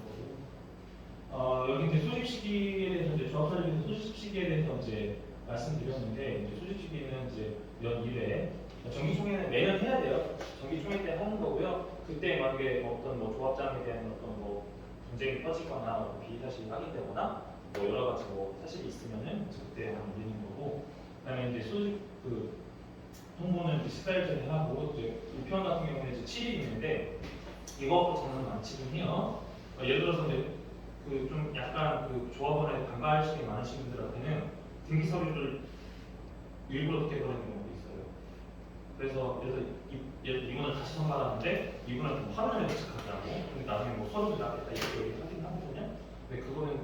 거고. 여기 이제 수집 시기에 대해서 이제 조합 설립에서 수집 시기에 대해서 이제 말씀드렸는데 이제 수집 시기는 이제 연 1회 정기총회는 매년 해야 돼요. 정기총회 때 하는 거고요. 그때 만약에 어떤 뭐 조합장에 대한 어떤 뭐 분쟁이 터지거나 뭐 비리 사실이 확인되거나 뭐 여러 가지 뭐 사실이 있으면은 그때 하는 일인 거고. 그다음에 이제 수집 그 홍보는 14일 전에 하고 이제 우편 같은 경우는 이제 7일 있는데 이것보다는 많지는 해요. 예를 들어서 이제 그 좀 약간 그 조합원에 반발심이 많으신 분들한테는 등기 서류를 일부러 늦게 보내는 경우도 있어요. 그래서 이분을 다시 선발하는데 이분한테 뭐 하루 전에 도착하게 하고 근데 나중에 뭐 서류도 나겠다 이렇게 얘기하긴 하거든요. 근데 그거는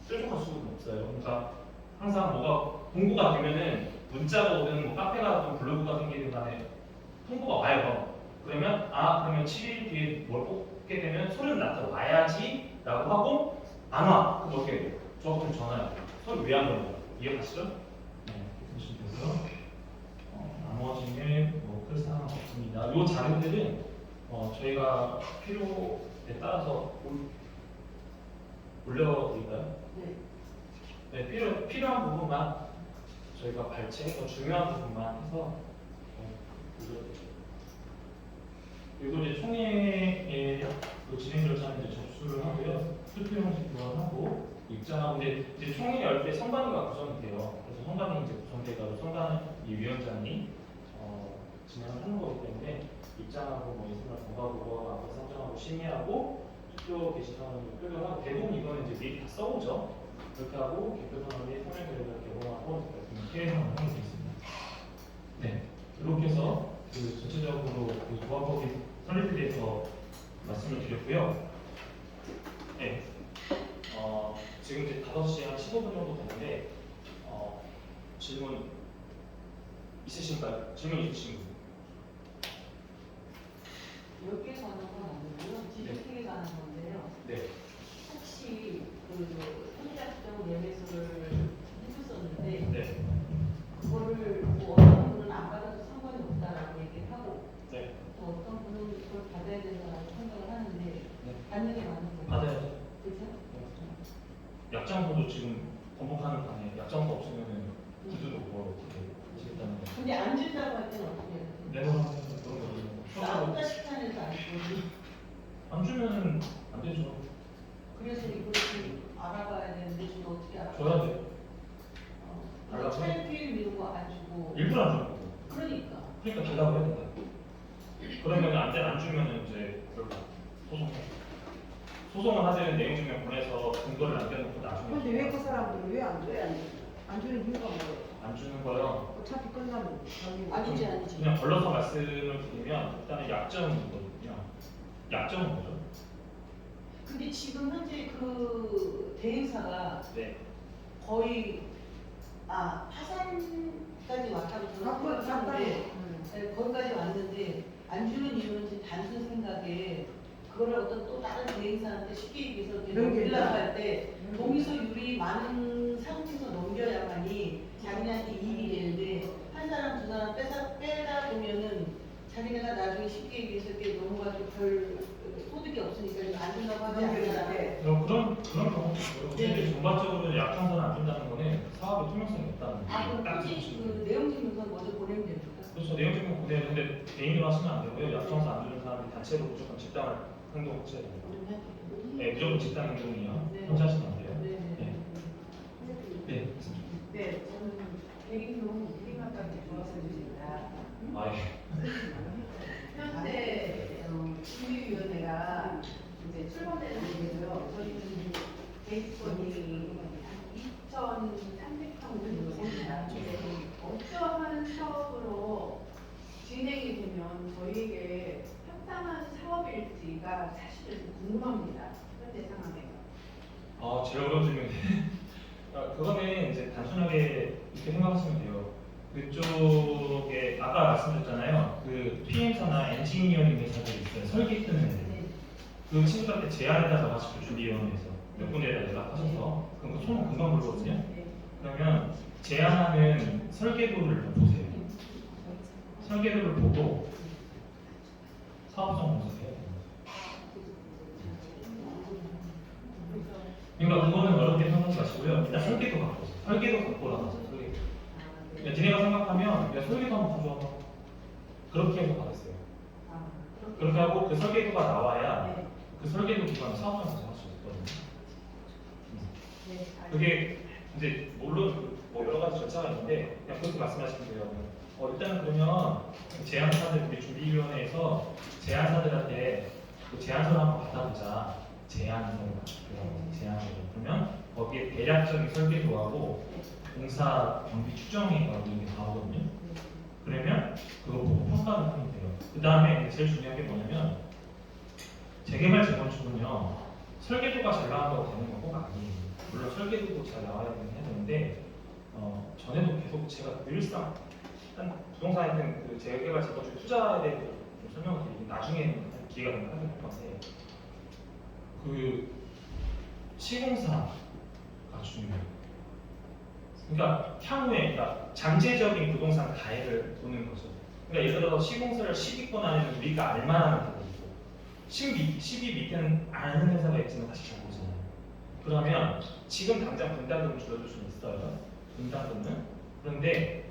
뾰족할 수는 없어요. 그러니까 항상 뭐가 공고가 되면은 문자가 오든 뭐 카페가 오든 블로그가 생기든 간에 통보가 와요. 그러면 그러면 7일 뒤에 뭘 뽑게 되면 서류는 나한테 와야지 라고 하고 안 와. 그럼 어떻게 해요? 조합원 전화해요. 서류 왜 안 오는 거야? 이해가시죠? 네, 이렇게 보시면 되고요. 나머지는 뭐 큰 사항 없습니다. 이 자료들은 저희가 필요에 따라서 올려드릴까요?
네.
네, 필요한 부분만 저희가 발췌해서 중요한 부분만 해서 올려드릴게요. 그리고 이제 총회의 그 진행 절차는 이제 접수를 하고요. 투표 형식 교환하고 입장하고 이제 총회 열 때 선관위가 구성이 돼요. 그래서 선관위 이제 구성돼가지고 선관위 위원장이 진행을 하는 거기 때문에 입장하고 뭐 인사말 공가보고 앞에 선정하고 심의하고 투표 게시판을 표결하고 대부분 이거는 이제 미리 다 써오죠. 그렇게 하고 개표선언이 설명 결과를 개봉하고 회의를 하게 되어 있습니다. 네, 이렇게 해서 그 전체적으로 그 조합법이 설립에 대해서 말씀을 드렸고요. 네, 지금 이제 5시 한 15분 정도 됐는데 질문 있으신가요? 질문 있으신 분?
여기에서 하는 건 아니고요. 지주택에서 하는 건데요.
네.
혹시 그 현장적 예매서를 해줬었는데
네.
그거를 뭐 어떤 분은 안 받아도 상관이 없다라고 얘기를 하고
네.
또 어떤 분은 그걸 받아야 된다라고 생각을 하는데
네.
받는 게 맞는 거예요.
받아야죠.
그렇죠?
약장보도 지금 번복하는 판에 약장도 없으면은 기준으로 뭐 어떻게 하시겠다는 거.
근데 안 준다고 할 때는 어떻게 해야 돼요?
내놓으면 그런 거.
나보다 식판에서 안 주고
안 주면은 안 되죠.
그래서 이걸 좀 알아봐야 되는데 지금 어떻게 알아봐요?
줘야 돼요. 알아봐요.
차일피일 미루고 안 주고
일부러 안 주는 거고.
그러니까
그러니까 달라고 해야 된다. 그러면 안 주면은 이제 소송해. 소송을 하자는 내용 증명 보내서 근거를 남겨놓고 나중에.
근데 왜 그 사람들은 왜 안 줘요? 안 주는 이유가 뭐예요?
안 주는 거요.
어차피 끝나면 저기
아니지 아니지.
그냥 걸러서 말씀을 드리면 일단은 약정이거든요. 약정은 뭐죠?
근데 지금 현재 그 대행사가
네.
거의 파산까지 왔다고
바꿔
생각하는데 거기까지 왔는데 안 주는 이유는 제 단순 생각에 그거를 어떤 또 다른 대행사한테 쉽게 얘기해서 넘기려고 할 때 동의서율이 많은 상태에서 넘겨야만이 자기네한테 이익이 되는데 한 사람 두 사람 빼다 보면은 자기네가 나중에 쉽게 얘기해서 이렇게 넘어가지고 별 소득이 없으니까 안 준다고 하지 않잖아.
그런 경우도 있고요. 근데 전반적으로 약정서를 안 준다는 거는 사업의 투명성이 없다는
그럼
딱
굳이
보시면
그 내용 증명서 먼저 보내면 됩니까?
그렇죠. 내용적인 고대 근데 개인으로 하시면 안 되고요. 약정서 안 주는 사람이 단체로 무조건 집단 행동하셔야 돼요. 네, 무조건 집단 행동이요.
네.
혼자 하시면 안 돼요.
네.
네. 네.
네, 저는 대리용 우리만까지 좋아서 주신다.
아, 예.
현재 준비위원회가 이제 출범되는 얘기고요. 저희는 대입권이 2,300평 정도 됩니다. 어떠한 사업으로 진행이 되면 저희에게 합당한 사업일지가 사실은 궁금합니다. 현재 상황에서.
아, 제일 어려운 질문인데. 그거는 이제 단순하게 이렇게 생각하시면 돼요. 그쪽에 아까 말씀드렸잖아요. 그 PM사나 엔지니어링 회사들이 있어요. 설계 뜨는 애들. 그 친구들한테 제안에다 적어가지고 준비위원회에서 몇 군데에다 연락하셔서 그럼 그 손은 금방 불거든요.
네.
그러면 제안하는 설계도를 보세요. 설계도를 보고 사업성 분석해야 돼요. 그러니까 그거는 어렵게 생각하지 마시고요. 일단 설계도 갖고 오세요. 설계도 갖고 나가서 설계도. 그러니까 니네가 생각하면 야, 설계도 한번 가져와봐. 그렇게 해서 받았어요. 그렇게 하고 그 설계도가 나와야
네.
그 설계도 기반으로 사업장 가져갈 수 있거든요.
네.
그게 이제 물론 뭐 여러 가지 절차가 있는데 그냥 그렇게 말씀하시면 돼요. 일단은 그러면 그 제안사들 우리 준비위원회에서 제안사들한테 그 제안서를 한번 받아보자. 제안서 그러면 거기에 대략적인 설계도하고 공사 경비 추정이라고 이게 나오거든요. 그러면 그거 보고 평가를 하면 돼요. 그 다음에 제일 중요한 게 뭐냐면 재개발 재건축은요 설계도가 잘 나온다고 되는 건 꼭 아니에요. 물론 설계도도 잘 나와야 되는데 전에도 계속 제가 늘상 한 부동산에 그 재개발 재건축 투자에 대해서 좀 설명을 드리긴 나중에 기회가 되면 하도록 할 건데 그 시공사가 중요해요. 그러니까 향후에 그러니까 잠재적인 부동산 가액을 보는 거죠. 그러니까 예를 들어서 시공사를 10위권 안에는 우리가 알만한 회사가 있고 10위 밑에는 아는 회사가 있지만 사실 잘 모르잖아요. 그러면 지금 당장 분담금을 줄여줄 수는 있어요. 분담금은. 그런데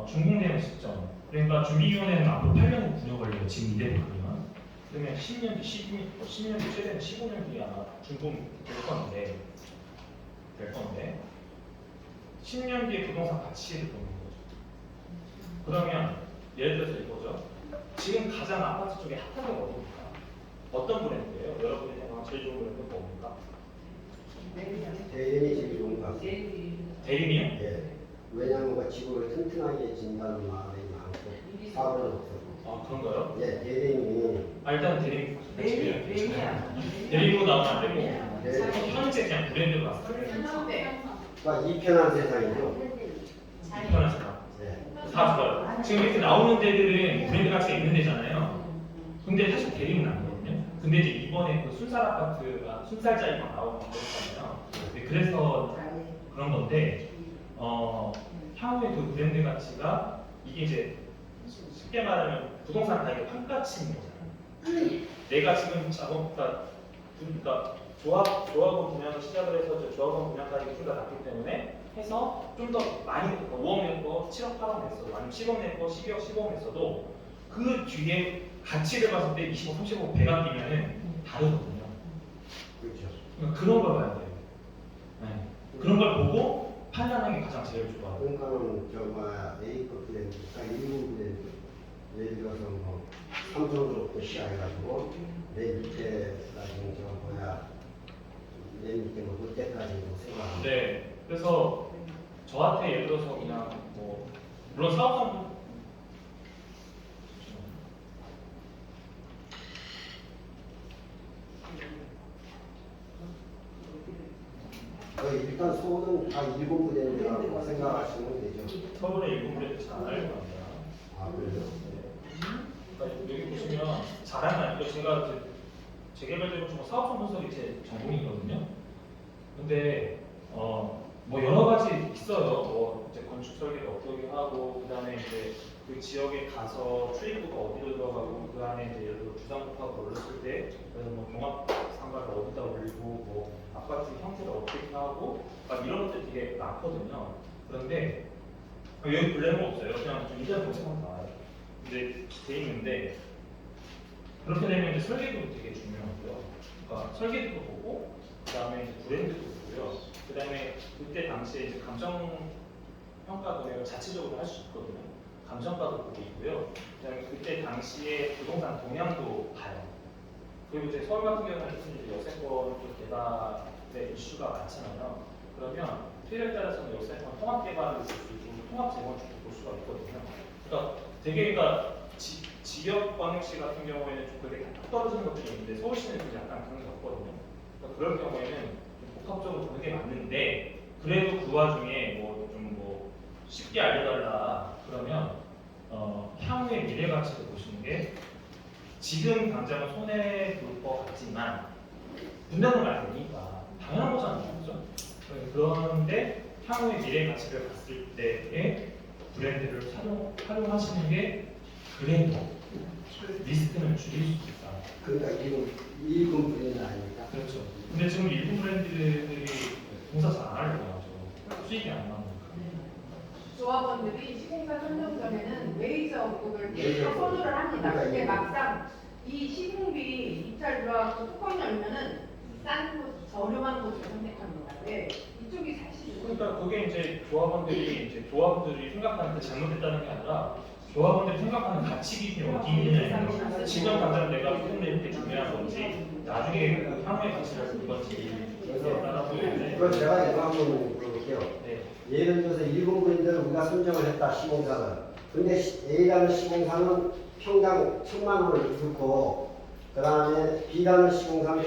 준공되는 시점 그러니까 준비위원회는 앞으로 8년 9년 걸려요. 지금 이대로 가면. 그러면 10년 뒤, 10년 뒤, 최대는 15년 뒤에 아마 준공 될 건데 10년 뒤에 부동산 가치를 보는 거죠. 그러면 예를 들어서 이거죠. 지금 가장 아파트 쪽에 핫한 데가 어디입니까? 어떤 브랜드예요? 여러분이 생각하는 제일 좋은 브랜드는 뭡니까?
대림이 제일 좋은 것 같아요.
대림이요?
예. 왜냐하면 지구를 튼튼하게 진다는 말이 많고 사고는 없어요.
아 그런가요?
예, 대림이
일단 대림
대림이야.
대림으로 나오면 안 되고
네.
현재 그냥 브랜드로 나왔어요.
현대.
그러니까 이 편한 세상이죠.
불편한 세상.
예.
다 좋아요. 지금 이렇게 나오는 데들은 브랜드 가치가 있는 데잖아요. 근데 사실 대림은 아니거든요. 근데 이제 이번에 그 순살 아파트가 순살짜리 막 나오는 거 있잖아요. 그래서 그런 건데 향후에 그 브랜드 가치가 이게 이제 쉽게 말하면 부동산 가격의 환가치인 거잖아요. 내가 지금 그러니까 조합원 분양을 시작을 해서 이제 조합원 분양 가격이 좀 더 낮기 때문에 해서 좀 더 많이 5억 냈고 7억 8억 냈어도 아니면 10억 냈고 12억 15억 냈어도 그 뒤에 가치를 봤을 때 25, 35 배가 뛰면은 다르거든요.
그렇죠.
그러니까 그런 걸 봐야 돼요. 네. 그런 걸 보고 판단하는 게 가장 제일 좋아요.
그러니까는 A급 브랜드, 일부 브랜드, 예를 들어서 뭐 삼성으로부터 시작해가지고 내 밑에까지 내 밑에 뭐 롯데까지 뭐 생각하고.
네. 그래서 저한테 예를 들어서 그냥 뭐 물론 사업성
일단 소는 다 일본 브랜드라고 생각하시면 되죠.
서울의 일본 브랜드 잘 알고 갑니다.
아 그래요?
그러니까 여기 보시면 잘하는 아니고 제가 이제 재개발 재건축 사업성 분석이 제 전공이거든요. 근데 뭐 여러 가지 있어요. 뭐 이제 건축 설계를 어떻게 하고 그다음에 이제 그 지역에 가서 출입구가 어디로 들어가고 그 안에 이제 예를 들어 주상복합을 올렸을 때 그래서 뭐 종합 상가를 어디다 올리고 뭐 아파트 형태를 어떻게 하고 막 이런 것들이 되게 많거든요. 그런데 여기 블랙은 없어요. 그냥 좀 인터넷 검색하면 나와요. 이제 돼 있는데 그렇게 되면 이제 설계도 되게 중요하고요. 그러니까 설계도 보고 그다음에 이제 브랜드도 보고요. 그다음에 그때 당시에 이제 감정 평가도 내가 자체적으로 할 수 있거든요. 감정가도 보고 있고요. 그다음에 그때 당시에 부동산 동향도 봐요. 그리고 이제 서울 같은 경우는 이제 역세권 또 개발의 이슈가 많잖아요. 그러면 필요에 따라서는 역세권 통합 개발을 볼 수 있고 통합 재건축도 볼 수가 있거든요. 그러니까 되게 그러니까 지역 광역시 같은 경우에는 좀 그게 딱 떨어지는 것들이 있는데 서울시는 좀 약간 그런 게 없거든요. 그러니까 그럴 경우에는 좀 복합적으로 보는 게 맞는데 그래도 그 와중에 뭐 좀 뭐 쉽게 알려달라 그러면 향후의 미래 가치를 보시는 게 지금 당장은 손해 볼 것 같지만 분담을 안 되니까 당연한 거잖아요, 그죠? 그런데 향후의 미래 가치를 봤을 때의 브랜드를 활용하시는 게 그래도 리스크는 줄일 수 있다.
그러니까 지금 일군 브랜드 아닙니까?
그렇죠. 근데 지금 일부 브랜드들이 공사 잘 안 하려고 하죠. 수익이 안 나오니까.
조합원들이 시공사 선정 전에는 웨이저업을
웨이저 업.
선호를 합니다.
그러니까
근데
이게
막상 이 시공비 입찰 들어가고 뚜껑 열면은 싼 곳, 저렴한 곳을 선택합니다. 왜? 이쪽이 사실
그러니까 그게 이제 조합원들이 생각하는 그 잘못됐다는 게 아니라 조합원들이 생각하는 가치 기준이 어디 있느냐는 거죠. 지금 당장 내가 소금 내는 게 중요한 건지 나중에 그 향후의 가치를 볼 건지 따라 보이는데.
그럼 제가 이거 한번 물어볼게요.
네.
예를 들어서 일군 브랜드를 우리가 선정을 했다, 시공사를. 근데 A라는 시공사는 평당 1,000만 원을 들고, 그 다음에 B라는 시공사는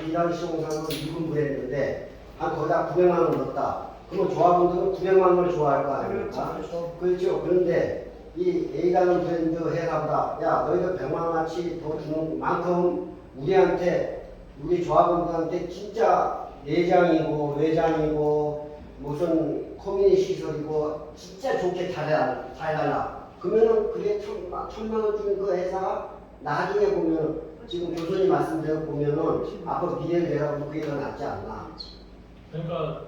일군 브랜드인데, 한 거기다 900만 원 넣었다. 그러면 조합원들은 900만 원을 좋아할 거 아닙니까? 그렇죠. 그런데 이 A라는 브랜드 회사보다, 야, 너희들 100만 원어치 더 주는 만큼 우리 조합원들한테 진짜 내장이고 외장이고 무슨 커뮤니티 시설이고 진짜 좋게 잘해달라. 그러면은 그게 1,000만 원 주는 그 회사가 나중에 보면 지금 교수님 말씀대로 보면은 앞으로 미래를 내다보면 그게 더 낫지 않나.
그러니까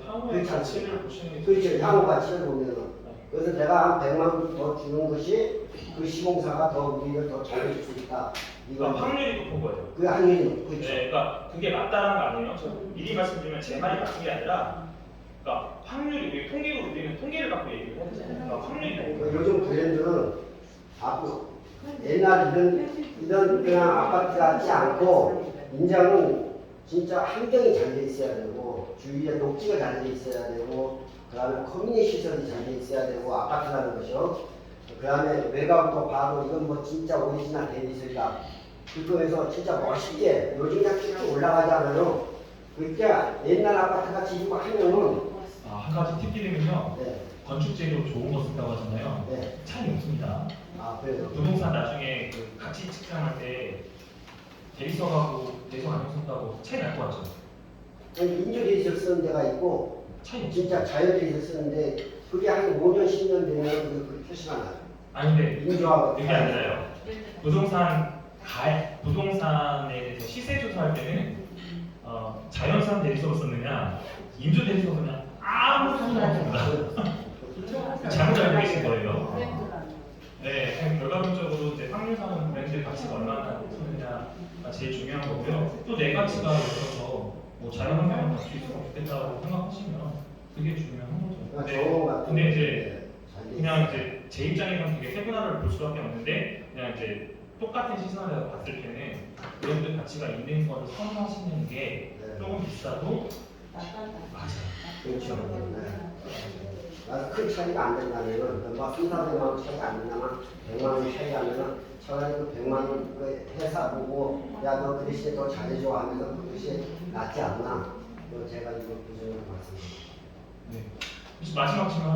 향후의
그렇지
가치를
않습니까?
보시는 게
그렇죠. 향후 가치를 보면은. 그래서 내가 한 100만 원 더 주는 것이 그 시공사가 더 우리를 더 잘해줄 수 있다. 이건
그러니까 확률이 높은 거예요.
그 확률이 높죠.
네, 그러니까 그게 맞다는 거 아니에요. 저 미리 말씀드리면 제 말이 맞은 게 아니라, 그러니까 확률이 우리 통계로 우리는 통계를 갖고 얘기를 해야 되잖아요. 그러니까 확률이 높은 거예요.
요즘 브랜드는 앞으로 옛날 이런 그냥 아파트 같지 않고 인자는 진짜 환경이 잘 돼 있어야 되고 주위에 녹지가 잘 돼 있어야 되고 그다음에 커뮤니티 시설이 잘 돼 있어야 되고 아파트라는 것이요. 그다음에 외곽부터 봐도 이건 뭐 진짜 오리지널 대리석이다. 그거에서 진짜 멋있게 요즘 그냥 쭉 올라가지 않아요. 그때 옛날 아파트 같이 이거 하면은
한 가지 팁 드리면요.
네,
건축 재료 좋은 거 쓴다고 하잖아요.
네.
차이 없습니다.
아 그래요.
부동산 나중에 그 가치 측정할 때 대리석하고 대리석 안 쓴다고 차이 날 것 같죠?
인조 대리석 쓰는 데가 있고
차이 없죠.
진짜 자연 대리석 쓰는데 그게 한 5년 10년 되면 그 표시가 나요.
아니 근데
인조하고
그게 아니라요. 부동산에 대해서 시세 조사할 때는 자연산 대리석을 썼느냐 인조 대리석을 썼느냐 아무 상관없습니다. 잘못 알고 계신 거예요. 네, 그냥 결과론적으로 이제 확률상은 브랜드 가치가 얼마나 높으느냐가 제일 중요한 거고요. 또 내 가치가 있어서 뭐 자연환경을 갖출 수 있으면 좋겠다고 생각하시면 그게 중요한 거죠. 근데 이제 그냥 이제 제 입장에서는 되게 세분화를 볼 수밖에 없는데 그냥 이제 똑같은 시선에서 봤을 때는 브랜드 가치가 있는 거를 선호하시는 게 조금 비싸도 맞아요.
그렇죠. 큰 차이가 안 된다면, 뭐 3, 400만 원 차이가 안 된다면, 100만 원 차이가 안 되면, 차라리 그 100만 원 그 회사 보고, 야, 너 그 대신에 더 잘해줘 하면서 그 대신에 낫지 않나. 제가 이거 부정을 말씀드립니다.
네. 혹시 마지막 질문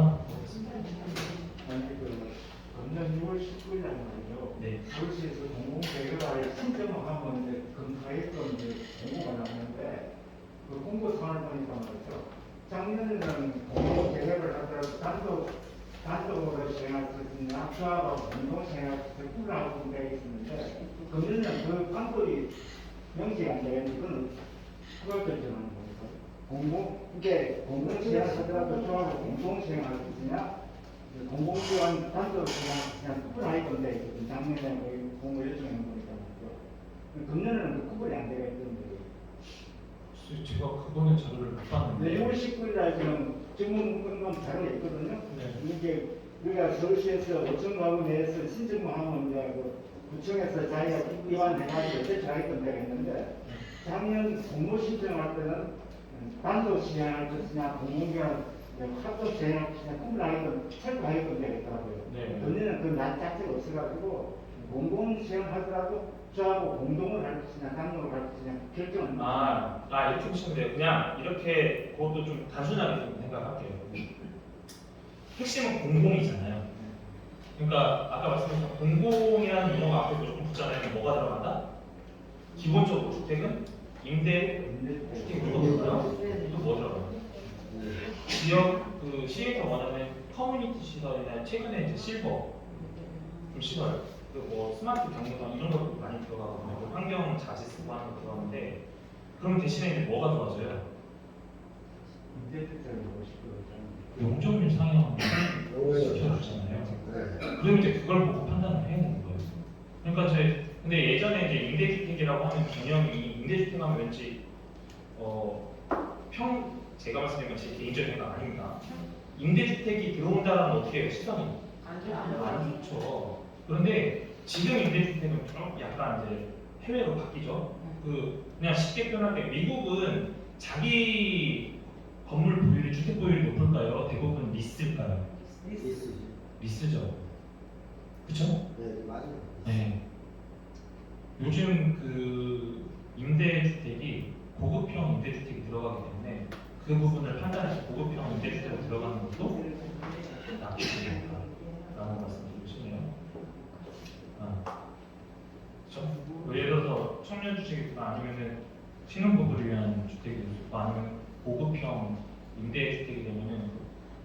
아니 작년 6월 19일 날 말이죠.
네.
서울시에서 공공재개발 신청을 하면 이제 검사했던 이제 공고가 나왔는데 그 공고사항을 보니까 말이죠. 작년에는 공공재개발을 하더라도 단독으로 시행할 수 있는 학교하고 공동시행할 수 있는 꿀라고 되어 있었는데 금년에는 그 방법이 명시가 안 되는데 그건 그걸 결정하는 겁니까? 이게 공동시행을 하더라도 조합을 공동시행할 수 있느냐? 공공기관 단도 그냥 구분할 건데 작년에 거의 공무 요청해 보니까 말이죠. 금년에는 그 구분이 안 되가 있던데.
제가 그거는 자료를 못
근데
봤는데
6월 19일 날 지금 증문 자료가 있거든요.
네.
이게 우리가 서울시에서 5천 가구 내에서 신청만 하면 이제 그 구청에서 자기가 입안해가지고 제출하겠던 데가 있는데 작년 공모 신청할 때는 단독 시행할 것이냐 공공기관 합동 시행할 것이냐 구분하겠던 철거하겠던 데가 있더라고요.
네.
금년에는 그 날 자체가 없어가지고 공공 시행하더라도 저하고 공동을 할 것이냐 단독을 할 것이냐 결정은
이렇게 보시면 돼요. 그냥 이렇게 그것도 좀 단순하게 좀 생각할게요. 핵심은 공공이잖아요. 그러니까 아까 말씀드린 공공이라는 용어가 앞에 무조건 붙잖아요. 그럼 뭐가 들어간다? 기본적으로 주택은 임대 주택 들어가고요. 또 뭐 들어가요? 지역 그 시에서 원하는 커뮤니티 시설이나 최근에 이제 실버 시설, 뭐 스마트 경로당 이런 것도 많이 들어가거든요. 그 환경 자재 쓰고 하는 거 들어가는데 그럼 대신에 이제 뭐가 좋아져요?
임대주택을 보고 싶거든요.
용적률 상향 시켜주잖아요.
네.
그럼 이제 그걸 보고 판단을 해야 되는 거예요. 그러니까 근데 예전에 이제 임대주택이라고 하는 개념이 임대주택 하면 왠지 제가 말씀드린 건 제 개인적인 생각 아닙니다. 임대주택이 들어온다는 어떻게 해요? 시선이 안 좋죠. 그런데 지금 임대주택은 좀 약간 이제 해외로 바뀌죠. 그냥 쉽게 표현하게 미국은 자기 건물 보유율이 주택 보유율이 높을까요? 대부분 리스일까요?
있으시.
리스죠. 그쵸?
네, 맞아요.
네. 요즘 그 임대주택이 고급형 임대주택이 들어가기 때문에 그 부분을 판단해서 고급형 임대주택으로 들어가는 것도 나쁘지 않다라는 말씀을 주시네요. 그렇죠? 예를 들어서 청년 주택이나 아니면은 신혼부부를 위한 주택이 있고 아니면 고급형 임대주택이 되면은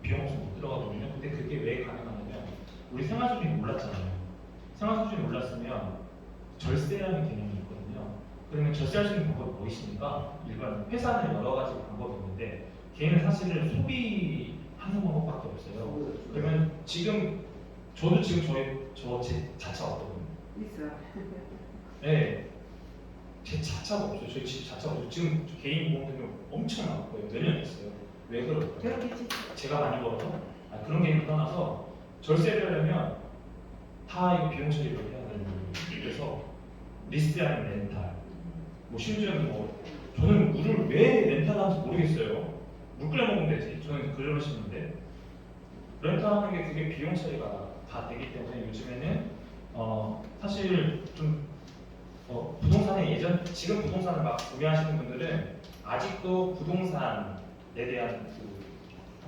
비용 없이 못 들어가거든요. 근데 그게 왜 가능하냐면 우리 생활 수준이 올랐잖아요. 생활 수준이 올랐으면 절세라는 개념이 있거든요. 그러면 절세할 수 있는 방법이 무엇입니까? 일반 회사는 여러 가지 방법이 있는데 개인은 사실은 소비하는 방법밖에 없어요. 그러면 지금 저도 지금 제 자차가 없거든요.
있어.
네, 제 자차가 없어요. 저희 집 자차가 없어요. 지금 개인 보험료가 엄청 나올 거예요. 몇 년 됐어요. 왜 그럴까요?
그렇겠지.
제가 많이 벌어서 그런 개념을 떠나서 절세를 하려면 다 이거 비용 처리를 해야 돼요. 그래서 리스트 아닌 렌탈. 뭐 심지어는 뭐 저는 물을 왜 렌탈하는지 모르겠어요. 물 끓여 먹으면 되지. 저는 그러시는데 렌탈하는 게 그게 비용 처리가 다 되기 때문에 요즘에는 사실 좀 부동산에 지금 부동산을 막 구매하시는 분들은 아직도 부동산에 대한 그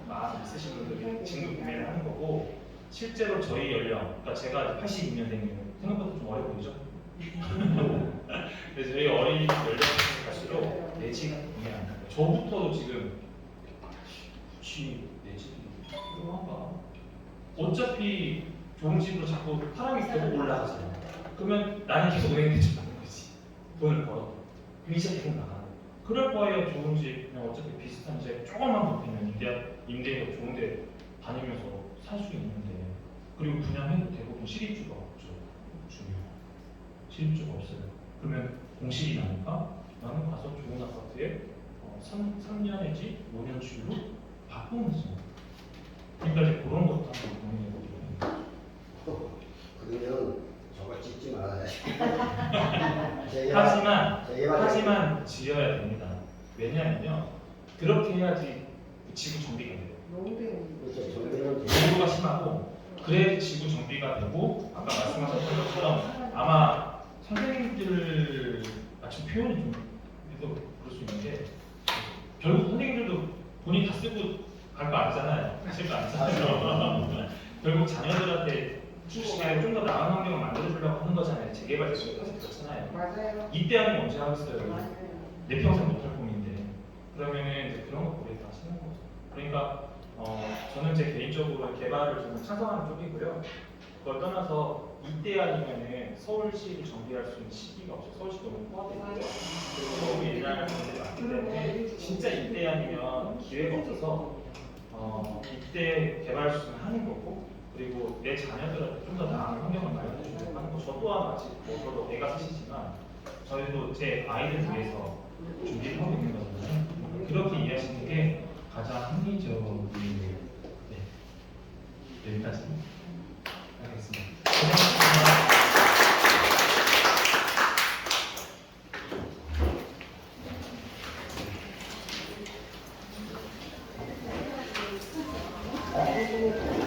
마음 있으신 분들이 지금 구매를 하는 거고 실제로 저희 연령, 그러니까 제가 82년생이에요. 생각보다 좀 어려 보이죠? 그래서 저희 어린 연령층 갈수록 내 집 구매하는 거예요. 저부터도 지금 혹시 내 집이 필요한가? 어차피 좋은 집으로 자꾸 사람이 계속 올라가잖아요. 그러면 나는 계속 은행에 대출받는 거지. 돈을 벌어. 이자 계속 나가는. 그럴 바에야 좋은 집, 그냥 어차피 비슷한 집 조금만 높이면 임대가 좋은데 다니면서 살 수 있는데 그리고 분양해도 대부분 실입주가 없죠. 중요해요. 실입주가 없어요. 그러면 공실이 나니까 나는 가서 좋은 아파트에 3년 내지 5년 주로 바꾸면서 그러니까 이제 그런 것도 한번 고민해보기로
그러면 저거 찍지 말아야
하지만 지어야 됩니다. 왜냐하면요 그렇게 해야지 지구 정비가 돼요.
그렇죠. 정리는
공부가 심하고 그래야 지구 정비가 되고 아까 말씀하셨던 것처럼 아마 선생님들 좀 표현이 좀 그럴 수 있는 게 결국 선생님들도 돈이 다 쓰고 갈 거 아니잖아요. 쓸 거 아니잖아요. 결국 자녀들한테 주식에 좀 더 나은 환경을 만들어주려고 하는 거잖아요. 재개발 지역에서 그렇잖아요.
맞아요.
이때 아니면 언제 하겠어요?
맞아요.
내 평생 못할 꿈인데 그러면은 이제 그런 거 고려해서 하시는 거죠. 그러니까 저는 제 개인적으로 개발을 저는 찬성하는 쪽이고요. 그걸 떠나서 이때 아니면은 서울시를 정비할 수 있는 시기가 없어요. 서울시 너무 포화되어 있고요. 그리고 너무 옛날 분들이 많기 때문에 진짜 이때 아니면 기회가 없어서 이때 개발 수준을 하는 거고, 그리고 내 자녀들한테 좀 더 나은 환경을 마련해주는 하는 거. 저 또한 마치 저도 애가 셋이지만 저희도 제 아이들 위해서 준비를 하고 있는 거잖아요. 그렇게 이해하시는 게 가장 합리적인. 네, 여기까지 하겠습니다. 고생하셨습니다.
아,